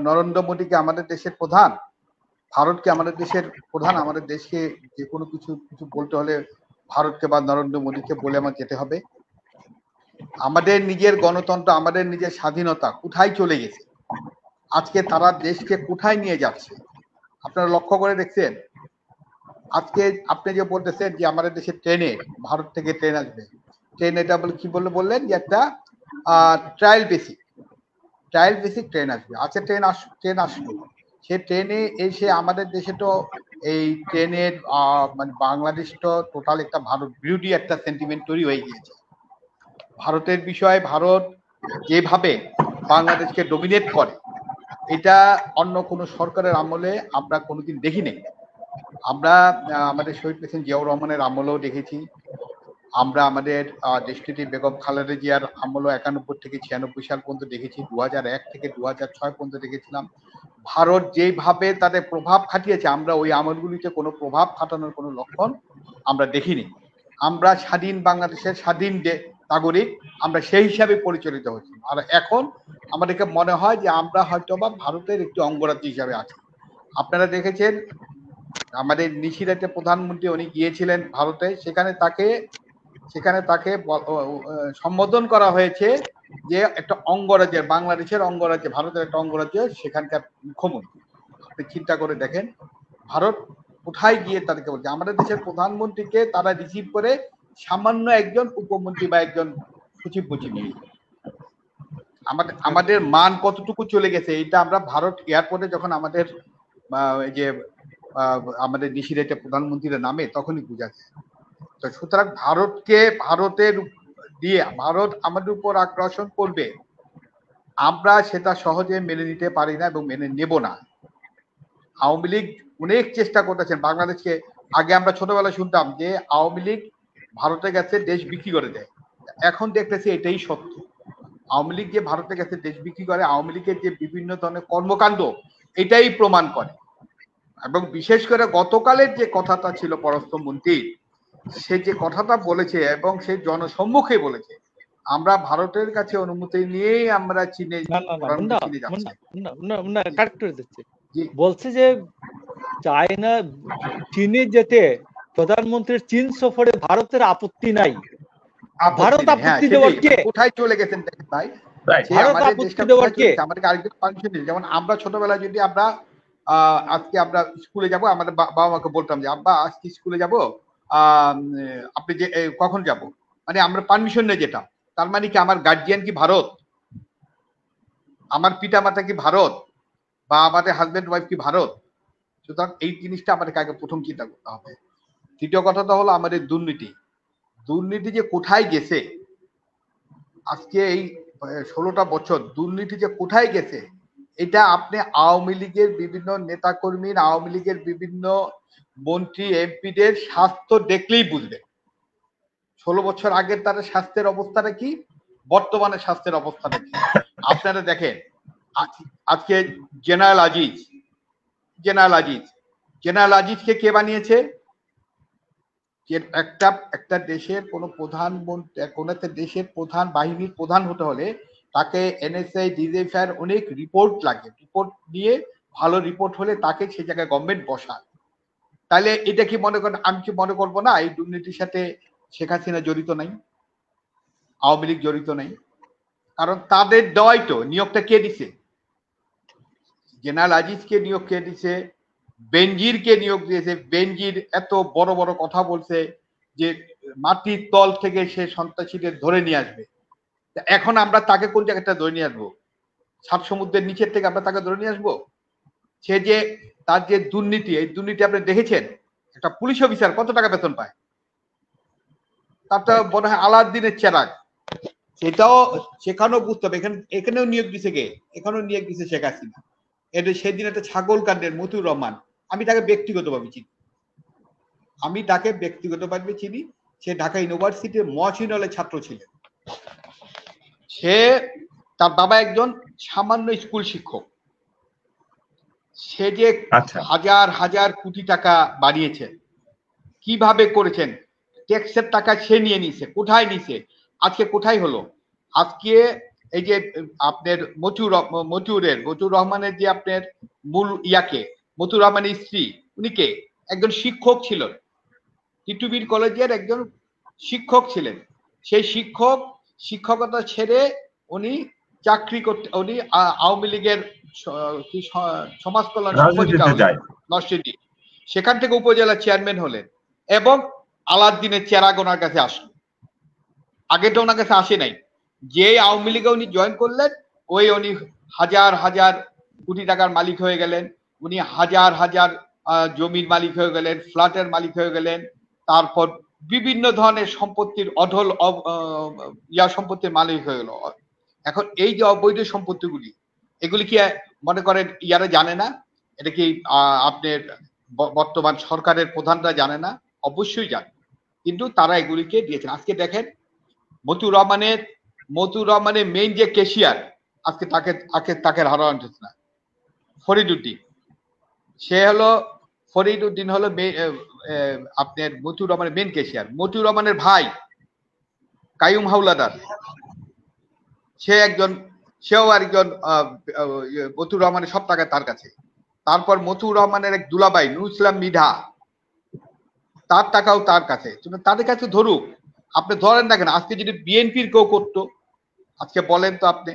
নরেন্দ্র মোদীকে আমাদের দেশের প্রধান, ভারতকে আমাদের দেশের প্রধান, আমাদের দেশকে যে কোনো কিছু বলতে হলে ভারতকে বা নরেন্দ্র মোদীকে বলে আমার যেতে হবে। আমাদের নিজের গণতন্ত্র, আমাদের নিজের স্বাধীনতা কোথায় চলে গেছে? আজকে তারা দেশকে কোথায় নিয়ে যাচ্ছে আপনারা লক্ষ্য করে দেখছেন? আজকে আপনি যে বলতেছেন যে আমাদের দেশে ট্রেনে ভারত থেকে ট্রেন আসবে, ট্রেন এটা কি বললেন যে একটা ট্রায়াল বেসিক ট্রেন আসবে। আচ্ছা, ট্রেন আসলো, সে ট্রেনে এসে আমাদের দেশে তো এই ট্রেনের মানে বাংলাদেশ তো টোটাল একটা ভারত বিরোধী একটা সেন্টিমেন্ট তৈরি হয়ে গিয়েছে। ভারতের বিষয়ে ভারত যেভাবে বাংলাদেশকে ডমিনেট করে, এটা অন্য কোনো সরকারের আমলে আমরা কোনোদিন দেখিনি। আমরা আমাদের শহীদ প্রেসিডেন্ট জিয়াউর রহমানের আমলেও দেখেছি, আমরা আমাদের দেশটিতে বেগম খালেদা জিয়ার আমলও 91 থেকে 96 সাল পর্যন্ত দেখেছি, 2001 থেকে 2006 পর্যন্ত দেখেছিলাম। ভারত যেভাবে তাদের প্রভাব খাটিয়েছে, আমরা ওই আমলগুলিতে কোনো প্রভাব খাটানোর কোনো লক্ষণ আমরা দেখিনি। আমরা স্বাধীন বাংলাদেশের স্বাধীন নাগরিক, আমরা সেই হিসাবে পরিচালিত হচ্ছি। আর এখন আমাদেরকে মনে হয় যে আমরা হয়তোবা ভারতের একটি অঙ্গরাজ্য হিসাবে আছি। আপনারা দেখেছেন আমাদের নিশিরাতে প্রধানমন্ত্রী উনি গিয়েছিলেন ভারতে, সেখানে তাকে সম্বোধন করা হয়েছে যে একটা অঙ্গরাজ্যের, বাংলাদেশের অঙ্গরাজ্যে, ভারতের একটা অঙ্গরাজ্য সেখানকার মুখ্যমন্ত্রী। আপনি চিন্তা করে দেখেন ভারত কোথায় গিয়ে তাদেরকে বলছে। আমাদের দেশের প্রধানমন্ত্রীকে তারা রিসিভ করে সামান্য একজন উপমন্ত্রী বা একজন সচিব বলছে নিয়ে। আমাদের মান কতটুকু চলে গেছে এটা আমরা ভারত এয়ারপোর্টে যখন আমাদের আমাদের নিশিরাতে প্রধানমন্ত্রীর নামে তখনই বোঝা যায়। তো সুতরাং ভারতের দিয়ে ভারত আমাদের উপর আগ্রাসন করবে, আমরা সেটা সহজে মেনে নিতে পারি না এবং মেনে নেব না। আওয়ামী লীগ অনেক চেষ্টা করতেছেন বাংলাদেশকে। আগে আমরা ছোটবেলায় শুনতাম যে আওয়ামী লীগ ভারতে গেছে দেশ বিক্রি করে দেয়, এখন দেখতেছি এটাই সত্য। আওয়ামী লীগ যে ভারতে গেছে দেশ বিক্রি করে, আওয়ামী লীগের যে বিভিন্ন ধরনের কর্মকাণ্ড এটাই প্রমাণ করে। এবং বিশেষ করে গতকালের যে কথাটা ছিল পররাষ্ট্রমন্ত্রী, সে যে কথাটা বলেছে এবং সে জনসম্মুখে বলেছে, আমরা ভারতের কাছে অনুমতি নিয়েই আমরা চীনে যাচ্ছি। বলছে যে চায়না চীনে যেতে প্রধানমন্ত্রীর চীন সফরে ভারতের আপত্তি নাই। ভারত আপত্তি দেওয়ার কে? কোথায় চলে গেছেন ভাই? ভারত আপত্তি দেওয়ার কে? আমাদেরকে আরেকটু পারমিশন দিন। যেমন আমরা ছোটবেলায় যদি আমরা আজকে আমরা স্কুলে যাব, আমাদের বাবা মাকে বলতাম যে আব্বা আজকে স্কুলে যাব, আপনি যে কখন যাব, মানে আমরা পারমিশন নিয়ে যেতাম। তার মানে কি আমার গার্জিয়ান কি ভারত? আমার পিতা মাতা কি ভারত? বা আমাদের হাজবেন্ড ওয়াইফ কি ভারত? সুতরাং এই জিনিসটা আমাদেরকে আগে প্রথম চিন্তা করতে হবে। তৃতীয় কথাটা হলো আমাদের দুর্নীতি যে কোথায় গেছে, আজকে এই 16টা বছর দুর্নীতি যে কোথায় গেছে, এটা আপনি আওয়ামী লীগের বিভিন্ন নেতাকর্মী, আওয়ামী লীগের বিভিন্ন মন্ত্রী এমপিদের স্বাস্থ্য দেখলেই বুঝবেন। 16 বছর আগের তাদের স্বাস্থ্যের অবস্থাটা কি, বর্তমানে স্বাস্থ্যের অবস্থাটা কি। আপনারা দেখেন আজকে জেনারেল আজিজকে কে বানিয়েছে? একটা দেশের কোন প্রধানমন্ত্রী, কোন একটা দেশের প্রধান বাহিনীর প্রধান হতে হলে তাকে এনএসআই ডিজিএফআই অনেক রিপোর্ট লাগে, রিপোর্ট দিয়ে ভালো রিপোর্ট হলে তাকে সেই জায়গায় গভর্নমেন্ট বসায়। তাহলে এটা কি মনে করেন, আমি কি মনে করবো না এই দুর্নীতির সাথে শেখ হাসিনা জড়িত নাই, আওয়ামী লীগ জড়িত নাই? কারণ তাদের দেওয়াই তো। নিয়োগটা কে দিছে? জেনারেল আজিজকে নিয়োগ কে দিছে? বেনজিরকে নিয়োগ দিয়েছে। বেনজির এত বড় বড় কথা বলছে যে মাটির তল থেকে সে সন্ত্রাসীদের ধরে নিয়ে আসবে। এখন আমরা তাকে কোন জায়গাটা ধরে নিয়ে আসবো? সাত সমুদ্রের নিচের থেকে আমরা তাকে ধরে নিয়ে আসবো? সে যে তার যে দুর্নীতি, এই দুর্নীতি আপনি দেখেছেন। একটা পুলিশ অফিসার কত টাকা বেতন পায়? তারটা মনে হয় আলাউদ্দিনের চেরাগ। সেখানেও বুঝতে হবে, এখানেও নিয়োগ দিছে কে? এখানেও নিয়োগ দিছে শেখ হাসিনা। এটা সেদিন একটা ছাগল কাণ্ডের মতিউর রহমান, আমি তাকে ব্যক্তিগতভাবে চিনি। সে ঢাকা ইউনিভার্সিটির মহাচিনলের ছাত্র ছিলেন। তার বাবা একজন সামান্য স্কুল শিক্ষক। সে যে হাজার হাজার কোটি টাকা বাড়িয়েছেন, কিভাবে করেছেন? ট্যাক্সের টাকা সে নিয়ে নিছে। কোথায় নিছে? আজকে কোথায় হলো? আজকে এই যে আপনার মতিউর রহমানের যে আপনার মূল মতিউর রহমানের স্ত্রী, উনি কে? একজন শিক্ষক ছিলেন, টিটুবির কলেজের একজন শিক্ষক ছিলেন। সেই শিক্ষকতা ছেড়ে উনি চাকরি করতে, উনি আওয়ামী লীগের সমাজ কল্যাণ নরসিংদী, সেখান থেকে উপজেলা চেয়ারম্যান হলেন এবং আলাউদ্দিনের চেরাগ ওনার কাছে আসলো। আগেটা ওনার কাছে আসে নাই। যে আওয়ামী লীগে উনি জয়েন করলেন, উনি হাজার হাজার কোটি টাকার মালিক হয়ে গেলেন। উনি হাজার হাজার জমির মালিক হয়ে গেলেন, ফ্ল্যাটের মালিক হয়ে গেলেন। তারপর বিভিন্ন ধরনের সম্পত্তির সম্পত্তির মালিক হয়ে গেল। এখন এই যে অবৈধ সম্পত্তিগুলি, এগুলি কি মনে করেন ইয়ারা জানে না? এটা কি আপনার বর্তমান সরকারের প্রধানরা জানে না? অবশ্যই জানে, কিন্তু তারা এগুলিকে দিয়েছেন। আজকে দেখেন মতিউর রহমানের মেইন যে ক্যাশিয়ার, আজকে তাকে হারানো হচ্ছে না, ফরিদউদ্দিন হলো আপনার মতিউর রহমানের মেইন ক্যাশিয়ার। মতিউর রহমানের ভাই কাইয়ুম হাওলাদার, সেও একজন মতিউর রহমানের সব টাকা তার কাছে। তারপর মতিউর রহমানের এক দুলাভাই নুরুল ইসলাম মৃধা, তার টাকাও তার কাছে। তাদের কাছে ধরুক, আপনি ধরেন না কেন? আজকে যদি বিএনপির কেউ করতো, আজকে বলেন তো আপনি,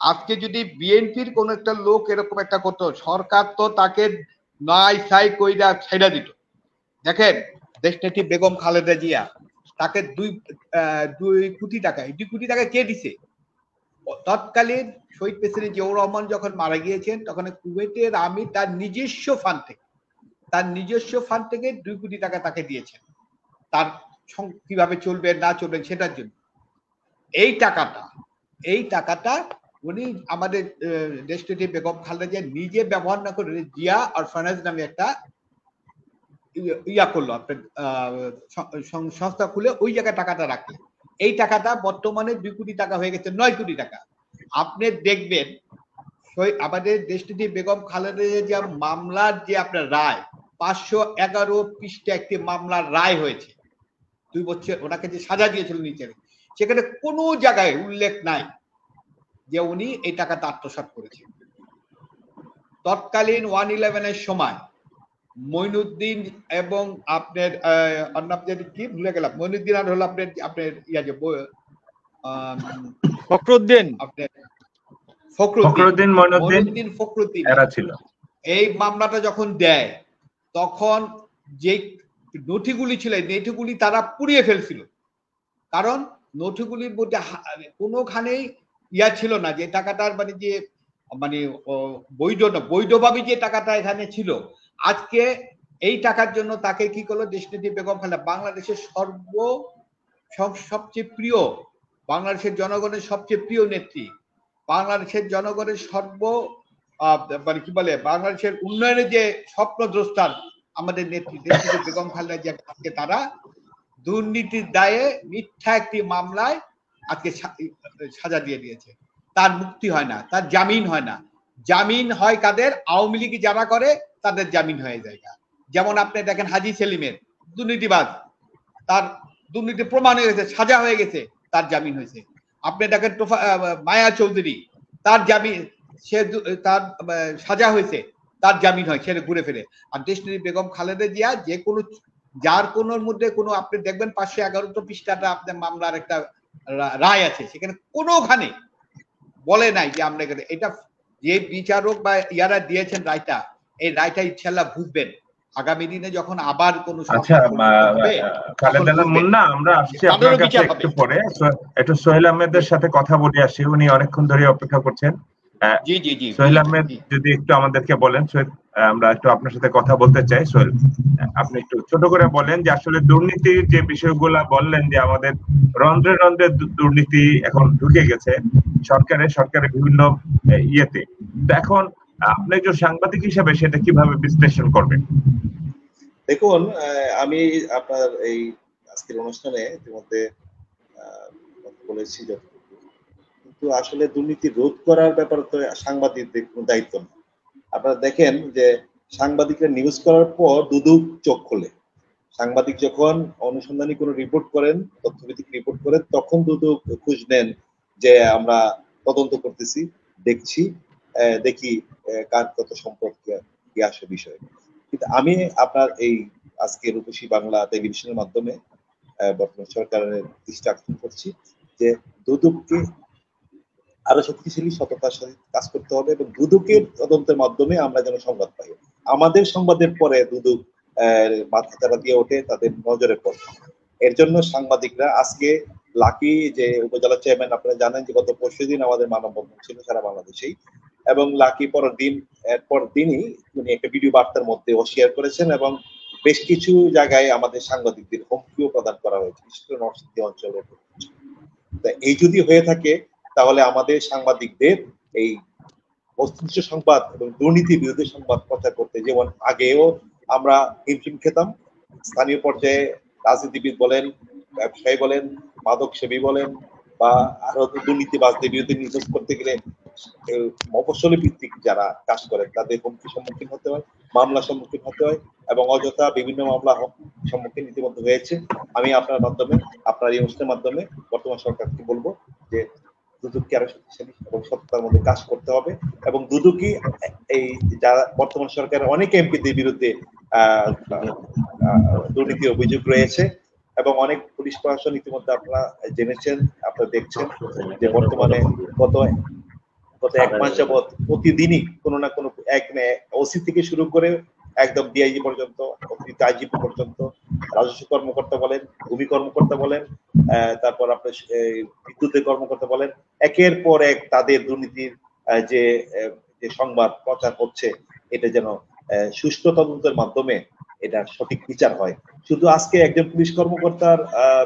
আজকে যদি বিএনপির কোন একটা লোক এরকম একটা করতো, সরকার তো তাকে নাই সাই কইরা ছেড়ে দিত। দেখেন দেশনেত্রী বেগম খালেদা জিয়া, তাকে 2 কোটি টাকা, 2 কোটি টাকা কে দিছে? তৎকালীন শহীদ প্রেসিডেন্ট জিয়াউর রহমান যখন মারা গিয়েছেন, তখন কুয়েতের আমির তার নিজস্ব ফান্ড থেকে 2 কোটি টাকা তাকে দিয়েছেন, তার কিভাবে চলবে না চলবেন সেটার জন্য। এই টাকাটা উনি আমাদের দেশনেত্রী বেগম খালেদা জিয়া নিজে ব্যবহার না করে জিয়া অরফানেজ নামে একটা করলো, আপনার সংস্থা খুলে ওই জায়গায় টাকাটা রাখলেন। এই টাকাটা বর্তমানে 2 কোটি টাকা হয়ে গেছে 9 কোটি টাকা। আপনি দেখবেন আমাদের দেশনেত্রী বেগম খালেদা জিয়া মামলার যে আপনার রায়, 511 পৃষ্ঠা একটি মামলার রায় হয়েছে। 2 বছর ওনাকে যে সাজা দিয়েছিল নিচে, সেখানে কোনো জায়গায় উল্লেখ নাই যে উনি এই টাকাটা আত্মসাৎ করেছেন। তৎকালীন 111-এর সময় মঈনুদ্দিন এবং আপনার কি ভুলে গেলাম, মঈনুদ্দিন আর হলো আপনার ফখরুদ্দিন এরা ছিল। এই মামলাটা যখন দেয়, তখন যে নথিগুলি ছিল, নথিগুলি তারা পুড়িয়ে ফেলছিল, কারণ নথিগুলির মধ্যে কোনোখানেই ছিল না যে টাকাটার বৈধভাবে যে টাকাটা এখানে ছিল। আজকে এই টাকার জন্য তাকে কি করলো দেশনেত্রী বেগম খালেদা, বাংলাদেশের সবচেয়ে প্রিয়, বাংলাদেশের জনগণের সবচেয়ে প্রিয় নেত্রী, বাংলাদেশের জনগণের বাংলাদেশের উন্নয়নের যে স্বপ্নদ্রষ্টার আমাদের নেত্রী দেশনেত্রী বেগম খালেদা জিয়াকে তারা দুর্নীতির দায়ে মিথ্যা একটি মামলায় আজকে সাজা দিয়ে দিয়েছে। তার মুক্তি হয় না, তার জামিন হয় না। জামিন হয় কাদের? আওয়ামী লীগ যারা করে তাদের জামিন হয়ে যায়। যেমন আপনি দেখেন হাজী সেলিমের, দুর্নীতিবাজ, তার দুর্নীতি প্রমাণ হয়ে গেছে, সাজা হয়ে গেছে, তার জামিন হয়েছে। আপনি দেখেন মায়া চৌধুরী, তার জামিন, তার সাজা হয়েছে, তার জামিন হয়, সে ঘুরে ফিরে। আর দেশনেত্রী বেগম খালেদা জিয়া যে কোনো যার কোনোর মধ্যে কোনো আপনি দেখবেন 511 পৃষ্ঠাটা আপনার মামলার একটা রায় আছে, সেখানে কোনোখানে বলে নাই যে আমরা এটা, যে বিচারক বা ইয়ারা দিয়েছেন রায়টা, এই রায়টা ইনশাআল্লাহ বুঝবেন আগামী দিনে যখন আবার কোনো মুন্না, আমরা আসছি আপনার কাছে একটু পরে। একটু সোহেল আহমেদের সাথে কথা বলে আসি, উনি অনেকক্ষণ ধরে অপেক্ষা করছেন। জি জি জি, সোহেল আহমেদ যদি একটু আমাদেরকে বলেন। সোহেল, আমরা একটু আপনার সাথে কথা বলতে চাই। সোহেল, আপনি একটু ছোট করে বলেন যে আসলে দুর্নীতির যে বিষয়গুলা বললেন, যে আমাদের রন্ধ্রে রন্ধ্রে দুর্নীতি এখন ঢুকে গেছে সরকারের বিভিন্ন ইয়েতে। এখন আপনি একজন সাংবাদিক হিসেবে সেটা কিভাবে বিশ্লেষণ করবেন? দেখুন, আমি আপনার এই আজকের অনুষ্ঠানে ইতিমধ্যে বলেছি যতটুকু, কিন্তু আসলে দুর্নীতি রোধ করার ব্যাপারে তো সাংবাদিকদের কোনো দায়িত্ব না। আপনারা দেখেন যে সাংবাদিকরা নিউজ করার পর দুদক চোখ খোলে। সাংবাদিক যখন অনুসন্ধানী কোনো রিপোর্ট করেন, তথ্যভিত্তিক রিপোর্ট করেন, তখন দুদক খোঁজ নেন যে আমরা তদন্ত করতেছি, দেখি কার কত সম্পর্কে কি আসে বিষয়। কিন্তু আমি আপনার এই আজকে রূপসী বাংলা টেলিভিশনের মাধ্যমে বর্তমান সরকারের দৃষ্টি আকর্ষণ করছি যে দুদককে আরো শক্তিশালী সততার সাথে কাজ করতে হবে, এবং দুদকের তদন্তের মাধ্যমে আমরা যেন সংবাদ পাই। আমাদের সংবাদের পরে দুদক মাথা চাড়া দিয়ে ওঠে, তাদের নজরে পড়ে। এর জন্য সাংবাদিকরা আজকে লাকি যে উপজেলা চেয়ারম্যান, আপনারা জানেন যে গত পরশুদিন আমাদের মানববন্ধন ছিল সারা বাংলাদেশেই, এবং লাকি এরপর দিনই উনি একটা ভিডিও বার্তার মধ্যে শেয়ার করেছেন, এবং বেশ কিছু জায়গায় আমাদের সাংবাদিকদের হুমকিও প্রদান করা হয়েছে, বিশেষ করে নরসিংদী অঞ্চলে। এই যদি হয়ে থাকে তাহলে আমাদের সাংবাদিকদের এই বস্তুনিষ্ঠ সংবাদ এবং দুর্নীতি বিরোধী সংবাদ প্রচার করতে। যেমন আগেও আমরা হিমশিম খেতাম, স্থানীয় পর্যায়ে রাজনীতিবিদ বলেন, ব্যবসায়ী বলেন, মাদক সেবী বলেন, বা আরো দুর্নীতিবাজদের বিরুদ্ধে নির্দেশ করতে গেলে মফস্বলী ভিত্তিক যারা কাজ করেন তাদের হুমকির সম্মুখীন হতে হয়, মামলার সম্মুখীন হতে হয়, এবং অযথা বিভিন্ন মামলা সম্মুখীন ইতিমধ্যে হয়েছে। আমি আপনার মাধ্যমে, আপনার এই অনুষ্ঠানের মাধ্যমে বর্তমান সরকারকে বলবো যে দুদককে আরো শক্তিশালী এবং সততার মধ্যে কাজ করতে হবে, এবং দুদকই এই যারা বর্তমান সরকারের অনেক এমপিদের বিরুদ্ধে দুর্নীতি অভিযোগ রয়েছে, এবং অনেক পুলিশ প্রশাসন ইতিমধ্যে আপনারা জেনেছেন, আপনারা দেখছেন যে বর্তমানে গত 1 মাস যাবৎ প্রতিদিনই কোনো না কোনো ওসি থেকে শুরু করে একদম ডিআইজি পর্যন্ত, অতিরিক্ত আইজিপি পর্যন্ত, রাজস্ব কর্মকর্তা বলেন, ভূমি কর্মকর্তা বলেন, তারপর আপনার বিদ্যুতের কর্মকর্তা বলেন, একের পর এক তাদের দুর্নীতির যে সংবাদ প্রচার হচ্ছে, এটা যেন সুষ্ঠু তদন্তের মাধ্যমে এটা সঠিক বিচার হয়। শুধু আজকে একজন পুলিশ কর্মকর্তার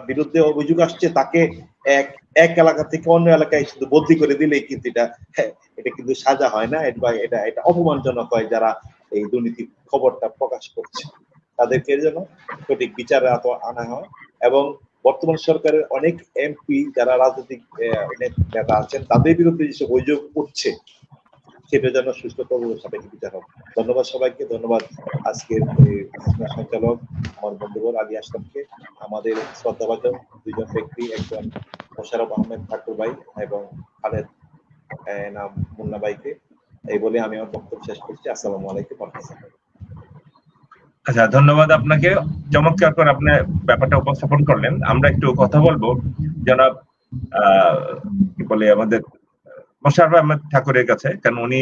বিরুদ্ধে অভিযোগ আসছে, তাকে এক এলাকা থেকে অন্য এলাকায় শুধু বদলি করে দিলেই কিন্তু এটা কিন্তু সাজা হয় না, এটা অপমানজনক হয়। যারা এই দুর্নীতি খবরটা প্রকাশ করছে তাদেরকে যেন সঠিক বিচারে আনা হয়, এবং বর্তমান সরকারের অনেক এমপি যারা রাজনৈতিক নেতা আছেন তাদের বিরুদ্ধে যেসব অভিযোগ উঠছে সেটা যেন সুস্থ সাপেক্ষে বিচার হবে। ধন্যবাদ সবাইকে, ধন্যবাদ আজকের সঞ্চালক আমার বন্ধুবর আলী আসলামকে, আমাদের শ্রদ্ধাভাজন দুইজন ব্যক্তি, একজন মোশাররফ আহমেদ ঠাকুর ভাই এবং খালেদ নাম মুন্না ভাইকে। এই বলে আমি আমার বক্তব্য শেষ করছি। আসসালামু আলাইকুম। আচ্ছা, ধন্যবাদ আপনাকে, চমৎকার করে আপনি ব্যাপারটা উপস্থাপন করলেন। আমরা একটু কথা বলবো জনাব কি বলে আমাদের মোশাররফ আহমেদ ঠাকুরের কাছে, কারণ উনি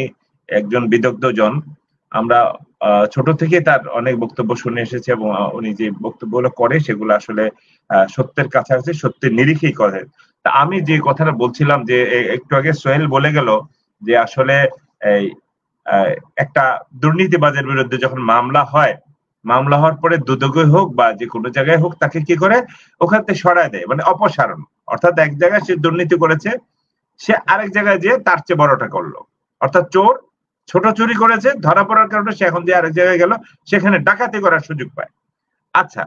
একজন বিদগ্ধ জন। আমরা ছোট থেকে তার অনেক বক্তব্য শুনে এসেছি, এবং উনি যে বক্তব্যগুলো করে সেগুলো আসলে সত্যের কাছাকাছি, সত্যের নিরিখেই করে। তা আমি যে কথাটা বলছিলাম যে একটু আগে সোহেল বলে গেল যে আসলে এই একটা দুর্নীতিবাজের বিরুদ্ধে যখন মামলা হয়, মামলা হওয়ার পরে দুদকে হোক বা যে কোনো জায়গায় হোক, তাকে কি করে ওখান থেকে সরায় দেয়, মানে অপসারণ। অর্থাৎ এক জায়গায় সে দুর্নীতি করেছে, সে আরেক জায়গায় যেয়ে তার চেয়ে বড়টা করলো। অর্থাৎ চোর ছোট চুরি করেছে, ধরা পড়ার কারণে সে এখন যে আরেক জায়গায় গেল, সেখানে ডাকাতি করার সুযোগ পায়। আচ্ছা,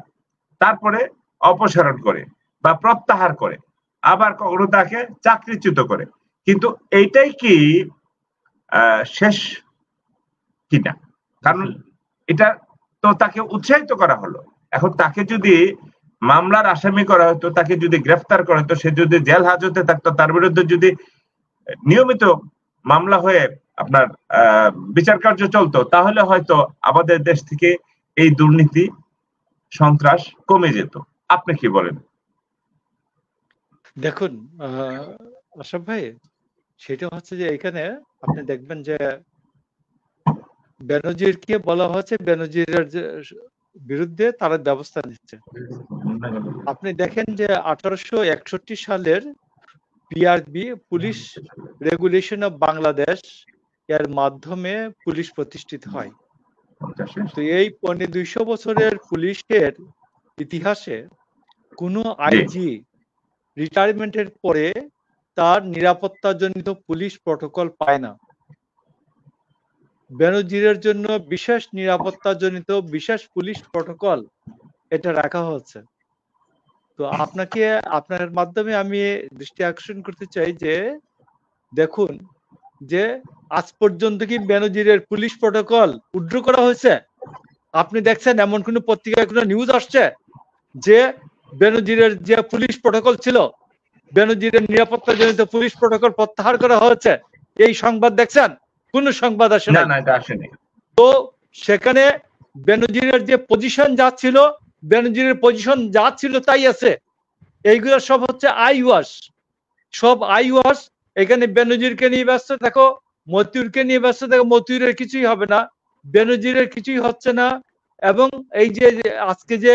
তারপরে অপসারণ করে বা প্রত্যাহার করে, আবার কখনো তাকে চাকরিচ্যুত করে। কিন্তু এইটাই কি শেষ কিনা? কারণ এটা তো তাকে উৎসাহিত করা হলো। এখন তাকে যদি মামলার আসামি করা হতো, তাকে যদি গ্রেফতার করা হতো, সে যদি জেল হাজতে থাকতো, তার বিরুদ্ধে যদি নিয়মিত মামলা হয়ে আপনার বিচার কার্য চলতো, তাহলে হয়তো আমাদের দেশ থেকে এই দুর্নীতি সন্ত্রাস কমে যেত। আপনি কি বলেন? দেখুন আশরাফ ভাই, সেটা হচ্ছে যে এখানে আপনি দেখবেন যে বেনজিরকে বলা হচ্ছে, বেনজিরের বিরুদ্ধে তারা ব্যবস্থা নিচ্ছে। আপনি দেখেন যে 1861 সালের PRB, police regulation of Bangladesh, এর মাধ্যমে পুলিশ প্রতিষ্ঠিত হয়। তো এই 200 বছরের পুলিশের ইতিহাসে কোনো আইজি রিটায়ারমেন্টের পরে তার নিরাপত্তাজনিত পুলিশ প্রটোকল পায় না। বেনজিরের জন্য বিশেষ নিরাপত্তাজনিত বিশেষ পুলিশ প্রটোকল এটা রাখা হচ্ছে। তো আপনার মাধ্যমে আমি দৃষ্টি আকর্ষণ করতে চাই যে দেখুন যে আজ পর্যন্ত কি বেনজিরের পুলিশ প্রটোকল উইথড্র করা হয়েছে? আপনি দেখছেন এমন কোন পত্রিকায় কোনো নিউজ আসছে যে বেনজিরের যে পুলিশ প্রটোকল ছিল, বেনজিরের নিরাপত্তাজনিত পুলিশ প্রটোকল প্রত্যাহার করা হয়েছে? এই সংবাদ দেখছেন? কোন সংবাদ আসে না। তো সেখানে বেনজিরের যে পজিশন যা ছিল, বেনজিরের পজিশন যা ছিল তাই আছে। এইগুলো সব হচ্ছে আই ওয়াশ, সব আই ওয়াশ। এখানে বেনজিরকে নিয়ে ব্যস্ত দেখো, মতিউরকে নিয়ে ব্যস্ত দেখো, মতিউরের কিছুই হবে না, বেনজিরের কিছুই হচ্ছে না। এবং এই যে আজকে যে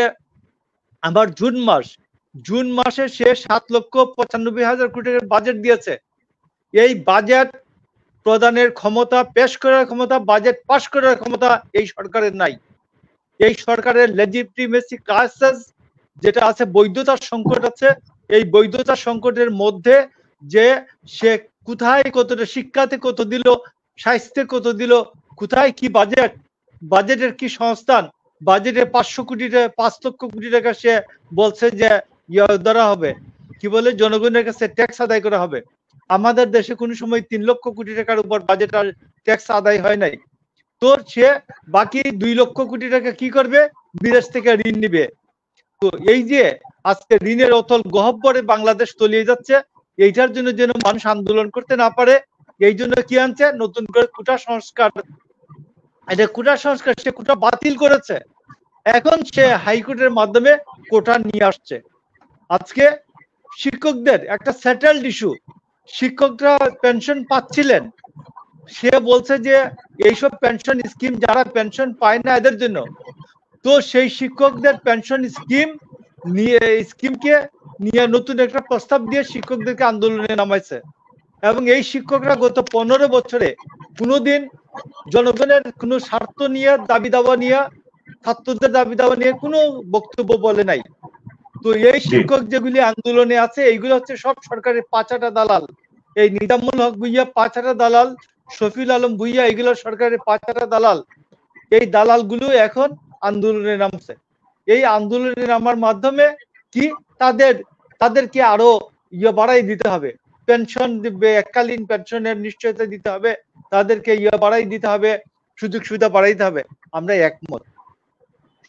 আবার জুন মাসে সে 7,95,000 কোটি টাকার বাজেট দিয়েছে। এই বাজেট প্রদানের ক্ষমতা, পেশ করার ক্ষমতা, বাজেট পাশ করার ক্ষমতা এই সরকারের নাই। এই সরকারের লেজিটিমেসি ক্রাইসিস যেটা আছে, বৈধতার সংকট আছে। এই বৈধতার সংকটের মধ্যে যে সে কোথায় কতটা শিক্ষাতে কত দিল স্বাস্থ্যে কত দিল, কোথায় কি বাজেট, বাজেটের কি সংস্থান, বাজেটে 5 লক্ষ কোটি টাকা সে বলছে যে ধরা হবে, কি বলে জনগণের কাছে ট্যাক্স আদায় করা হবে। আমাদের দেশে কোনো সময় 3 লক্ষ কোটি টাকার উপর বাজেট আর ট্যাক্স আদায় হয় নাই। তো সে বাকি 2 লক্ষ কোটি টাকা কি করবে, বিদেশ থেকে ঋণ নিবে। তো এই যে আজকে ঋণের অতল গহ্বরে বাংলাদেশ তলিয়ে যাচ্ছে, এইটার জন্য যেন মানুষ আন্দোলন করতে না পারে, এই জন্য কি আনছে, নতুন করে কোটা সংস্কার। এটা কোটা সংস্কার, সে কোটা বাতিল করেছে, এখন সে হাইকোর্টের মাধ্যমে কোটা নিয়ে আসছে। আজকে শিক্ষকদের একটা সেটেলড ইস্যু, শিক্ষকরা পেনশন পাচ্ছিলেন, সে বলছে যে এইসব পেনশন স্কিম যারা পেনশন পায় না এদের জন্য। তো সেই শিক্ষকদের পেনশন স্কিমকে নিয়ে নতুন একটা প্রস্তাব দিয়ে শিক্ষকদেরকে আন্দোলনে নামাইছে। এবং এই শিক্ষকরা গত 15 বছরে কোনোদিন জনগণের কোনো স্বার্থ নিয়ে, দাবি দাওয়া নিয়ে, ছাত্রদের দাবি দাওয়া নিয়ে কোনো বক্তব্য বলে নাই। তো এই শিক্ষক যেগুলি আন্দোলনে আছে, এইগুলো হচ্ছে সব সরকারের পাঁচাটা দালাল। এই নিজামুল হক ভুইয়া পাঁচাটা দালাল, শফিউল আলম ভুইয়া, এগুলো সরকারের পাঁচাটা দালাল। এই দালালগুলো এখন আন্দোলনে নামছে। এই আন্দোলনে নামার মাধ্যমে কি তাদেরকে আরো বাড়াই দিতে হবে, পেনশন দিবে, এককালীন পেনশনের নিশ্চয়তা দিতে হবে, তাদেরকে বাড়াই দিতে হবে, সুযোগ সুবিধা বাড়াইতে হবে। আমরা একমত,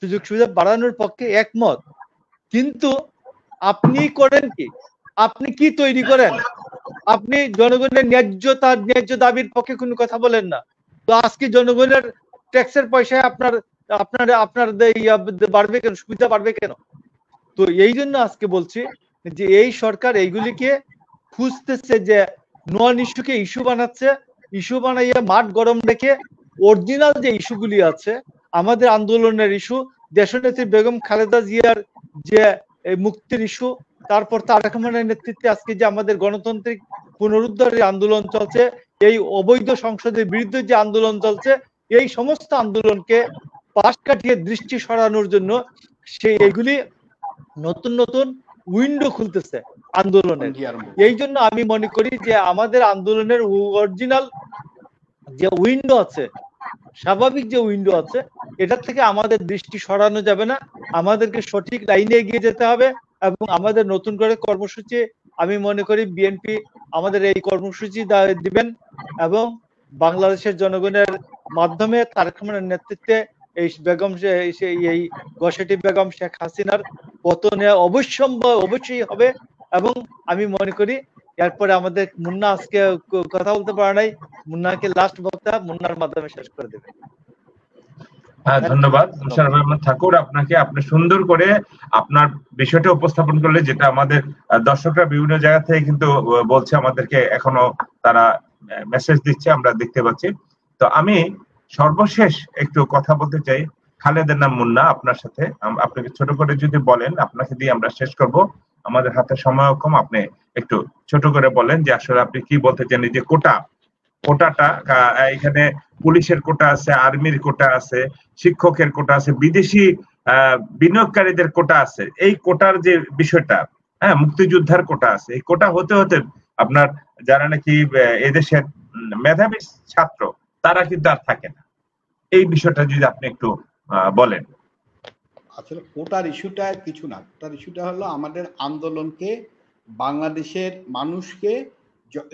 সুযোগ সুবিধা বাড়ানোর পক্ষে একমত। কিন্তু আপনি করেন কি, আপনি কি তৈরি করেন? আপনি জনগণের ন্যায্য দাবির পক্ষে কোনো কথা বলেন না। তো আজকে জনগণের ট্যাক্সের পয়সায় আপনার বাড়বে কেন, সুবিধা বাড়বে কেন? তো এই জন্য আজকে বলছি যে এই সরকার এইগুলিকে খুঁজতেছে, যে নন ইস্যুকে ইস্যু বানাচ্ছে, ইস্যু বানাইয়া মাঠ গরম রেখে অরিজিনাল যে ইস্যুগুলি আছে, আমাদের আন্দোলনের ইস্যু, দেশনেত্রী বেগম খালেদা জিয়ার যে মুক্তির ইস্যু, তারপর তারেক রহমানের নেতৃত্বে আজকে যে আমাদের গণতান্ত্রিক পুনরুদ্ধারের আন্দোলন চলছে, এই অবৈধ সংসদের বিরুদ্ধে যে আন্দোলন চলছে, এই সমস্ত আন্দোলনকে পাশ কাটিয়ে দৃষ্টি সরানোর জন্য এগুলি নতুন নতুন উইন্ডো খুলতেছে আন্দোলনের। এই জন্য আমি মনে করি যে আমাদের আন্দোলনের অরিজিনাল যে উইন্ডো আছে, স্বাভাবিক যে উইন্ডো আছে, এটার থেকে আমাদের দৃষ্টি সরানো যাবে না। আমাদেরকে সঠিক লাইনে এগিয়ে যেতে হবে এবং আমাদের নতুন করে কর্মসূচি, আমি মনে করি বিএনপি আমাদের এই কর্মসূচি দিবেন এবং বাংলাদেশের জনগণের মাধ্যমে তারেক রহমানের নেতৃত্বে এই বেগম এই গসেটি বেগম শেখ হাসিনার পতনে অবশ্যই হবে। এবং আমি মনে করি এরপরে আমাদের মুন্না আজকে কথা বলতে পারে নাই, মুন্নাকে লাস্ট বক্তা মুন্নার মাধ্যমে শেষ করে দেবে। ধন্যবাদ মোশাররফ আহমদ ঠাকুর আপনাকে। আপনি সুন্দর করে আপনার বিষয়টা উপস্থাপন করলে, যেটা আমাদের দর্শকরা বিভিন্ন জায়গা থেকে কিন্তু বলছে, আমাদেরকে এখনো তারা মেসেজ দিচ্ছে, আমরা দেখতে পাচ্ছি। তো আমি সর্বশেষ একটু কথা বলতে চাই, খালেদের নাম মুন্না, আপনার সাথে আপনাকে ছোট করে যদি বলেন, আপনাকে দিয়ে আমরা শেষ করব, আমাদের হাতে সময় কম, আপনি একটু ছোট করে বলেন যে আসলে আপনি কি বলতে চান। যে কোটাটা এখানে পুলিশের কোটা আছে, আর্মির কোটা আছে, শিক্ষকের কোটা আছে, বিদেশি বিনিয়োগকারীদের কোটা আছে, এই কোটার যে বিষয়টা, হ্যাঁ, মুক্তিযোদ্ধার কোটা আছে, এই কোটা হতে হতে আপনার যারা নাকি এদেশের মেধাবী ছাত্র তারা কিন্তু আর থাকে না। এই বিষয়টা যদি আপনি একটু বলেন। আসলে কোটার ইস্যুটা কিছু না, কোটার ইস্যুটা হলো আমাদের আন্দোলনকে, বাংলাদেশের মানুষকে,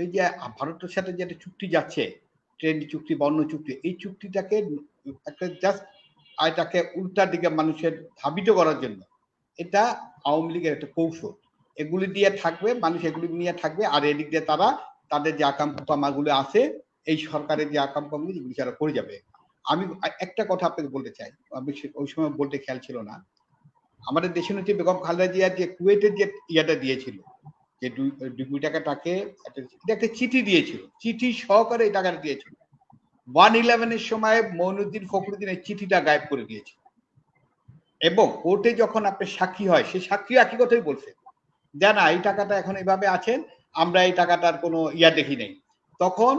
এই যে ভারতের সাথে যেটা চুক্তি যাচ্ছে, ট্রেড চুক্তি, বর্ণ চুক্তি, এই চুক্তিটাকে একটা জাস্ট এটাকে উল্টা দিকে মানুষের ধাবিত করার জন্য, এটা আওয়ামী লীগের একটা কৌশল। এগুলি দিয়ে থাকবে, মানুষ এগুলি নিয়ে থাকবে, আর এদিক দিয়ে তারা তাদের যে আকাঙ্ক্ষাগুলো আছে, এই সরকারের যে আকাঙ্ক্ষাগুলি, যেগুলি তারা করে যাবে। আমি একটা কথা আপনাকে বলতে চাই, আমি ওই সময় বলতে খেয়াল ছিল না, আমাদের দেশনেত্রী বেগম খালেদা জিয়া যে কুয়েটের যে ইয়াটা দিয়েছিল, যে 2 টাকা তাকে একটা চিঠি দিয়েছিল, চিঠি সহকারে এই টাকাটা দিয়েছিল। 1/11 সময় মঈনুদ্দিন ফখরুদ্দিন এই চিঠিটা গায়েব করে দিয়েছিল, এবং কোর্টে যখন আপনার সাক্ষী হয়, সে সাক্ষী একই কথাই বলছে, জানা এই টাকাটা এখন এইভাবে আছেন, আমরা এই টাকাটার কোনো ইয়া দেখি নেই। তখন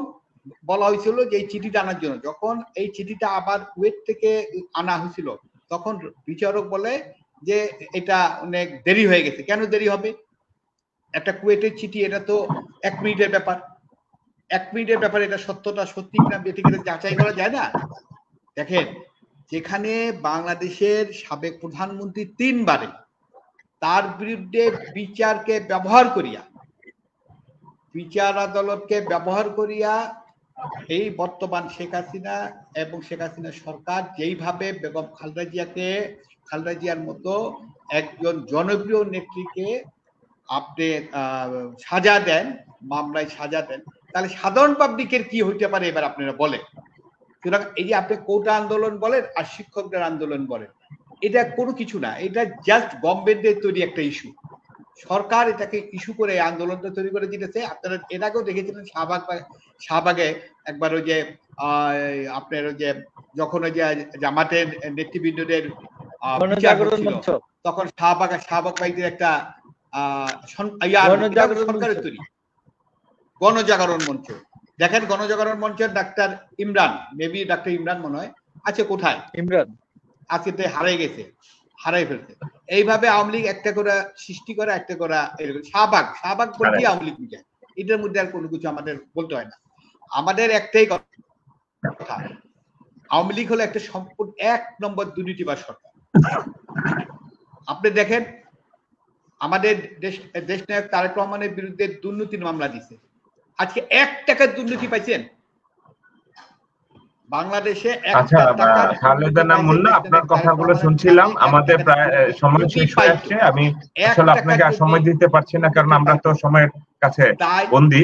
বলা হয়েছিল যে এই চিঠিটা আনার জন্য, যখন এই চিঠিটা আবার কুয়েট থেকে আনা হয়েছিল, তখন বিচারক বলে যে এটা অনেক দেরি হয়ে গেছে। কেন দেরি হবে? একটা কুয়েটের চিঠি, এটা তো 1 মিনিটের ব্যাপার। 1 মিনিটের ব্যাপারে এটা সত্যটা সত্যি কিনা ব্যক্তিগত যাচাই করা যায় না। দেখেন, যেখানে বাংলাদেশের সাবেক প্রধানমন্ত্রী 3 বারে তার বিরুদ্ধে বিচারকে ব্যবহার করিয়া, বিচার আদালতকে ব্যবহার করিয়া এই বর্তমান শেখ হাসিনা এবং শেখ হাসিনা সরকার যেইভাবে বেগম খালেদা জিয়ার মতো একজন জনপ্রিয় নেত্রীকে আপনি সাজা দেন, মামলায় সাজা দেন, তাহলে সাধারণ পাবলিকের কি হইতে পারে এবার আপনারা বলেন। সুতরাং এই যে আপনি কোটা আন্দোলন বলেন আর শিক্ষকদের আন্দোলন বলেন, এটা কোনো কিছু না, এটা জাস্ট গভর্নমেন্টের তৈরি একটা ইস্যু। সরকার এটাকে ইস্যু করে আন্দোলনটা তৈরি করে দিতেছে। আপনারা এর আগেও দেখেছিলেন শাহবাগে একবার ওই যে আপনার ওই যে যখন ওই যে জামাতের নেতৃবৃন্দদের তখন শাহবাগ বাইদের একটা সরকারের তৈরি গণজাগরণ মঞ্চ। দেখেন গণজাগরণ মঞ্চের doctor Imran, maybe doctor Imran মনে হয় আছে, কোথায় ইমরান আজকে হারাই ফেলছে। এইভাবে আওয়ামী লীগ একটা করে সৃষ্টি করা, একটা করা এরকম। শাহবাগ বলতে আওয়ামী লীগ বুঝায়, এটার মধ্যে আর কোনো কিছু আমাদের বলতে হয় না। আমাদের একটাই কথা, আওয়ামী লীগ হলো একটা সম্পূর্ণ 1 নম্বর দুর্নীতিবাজ সরকার। আপনি দেখেন আমাদের দেশ নায়ক তারেক রহমানের বিরুদ্ধে দুর্নীতির মামলা দিছে, আজকে 1 টাকার দুর্নীতি পাইছেন বাংলাদেশে? আচ্ছা খালেদা মুন্না, আপনার কথাগুলো শুনছিলাম, আমাদের প্রায় সময় শেষ হয়ে আসছে। আমি আসলে আপনাকে আর সময় দিতে পারছি না, কারণ আমরা তো সময়ের কাছে বন্দী।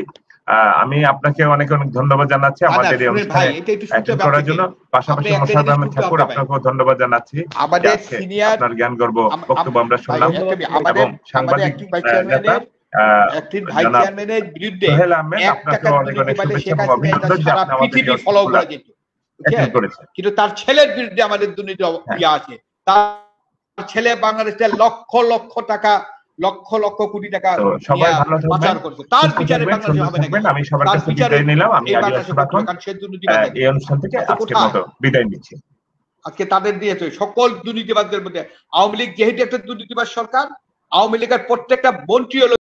আমি আপনাকে অনেক অনেক ধন্যবাদ জানাচ্ছি আমাদের এই অনুষ্ঠানে অ্যাটেন্ড করার জন্য। পাশাপাশি মোশাররফ আহমেদ ঠাকুর, আপনাকেও ধন্যবাদ জানাচ্ছি। আমাদের সিনিয়র আপনার জ্ঞানগর্ভ বক্তব্য আমরা শুনলাম, এবং সাংবাদিক নেতা সোহেল আহমেদ, আপনাকেও অনেক অনেক শুভেচ্ছা এবং অভিনন্দন যে আপনি আমাদের কিন্তু তার ছেলের বিরুদ্ধে আমাদের দুর্নীতি আছে। তার ছেলে বাংলাদেশের লক্ষ লক্ষ টাকা, লক্ষ লক্ষ কোটি টাকা সবাই ভালো থাকবেন, তার বিচারে বাংলাদেশ হবে না। আমি সবার কাছে বিদায় নিলাম। আমি আলী আশরাফ খান এই অনুষ্ঠান থেকে আজকের মতো বিদায় নিচ্ছি। আজকে তাদের দিয়েছে সকল দুর্নীতিবাদদের মধ্যে আওয়ামী লীগ যেহেতু একটা দুর্নীতিবাদ সরকার, আওয়ামী লীগের প্রত্যেকটা মন্ত্রী হলো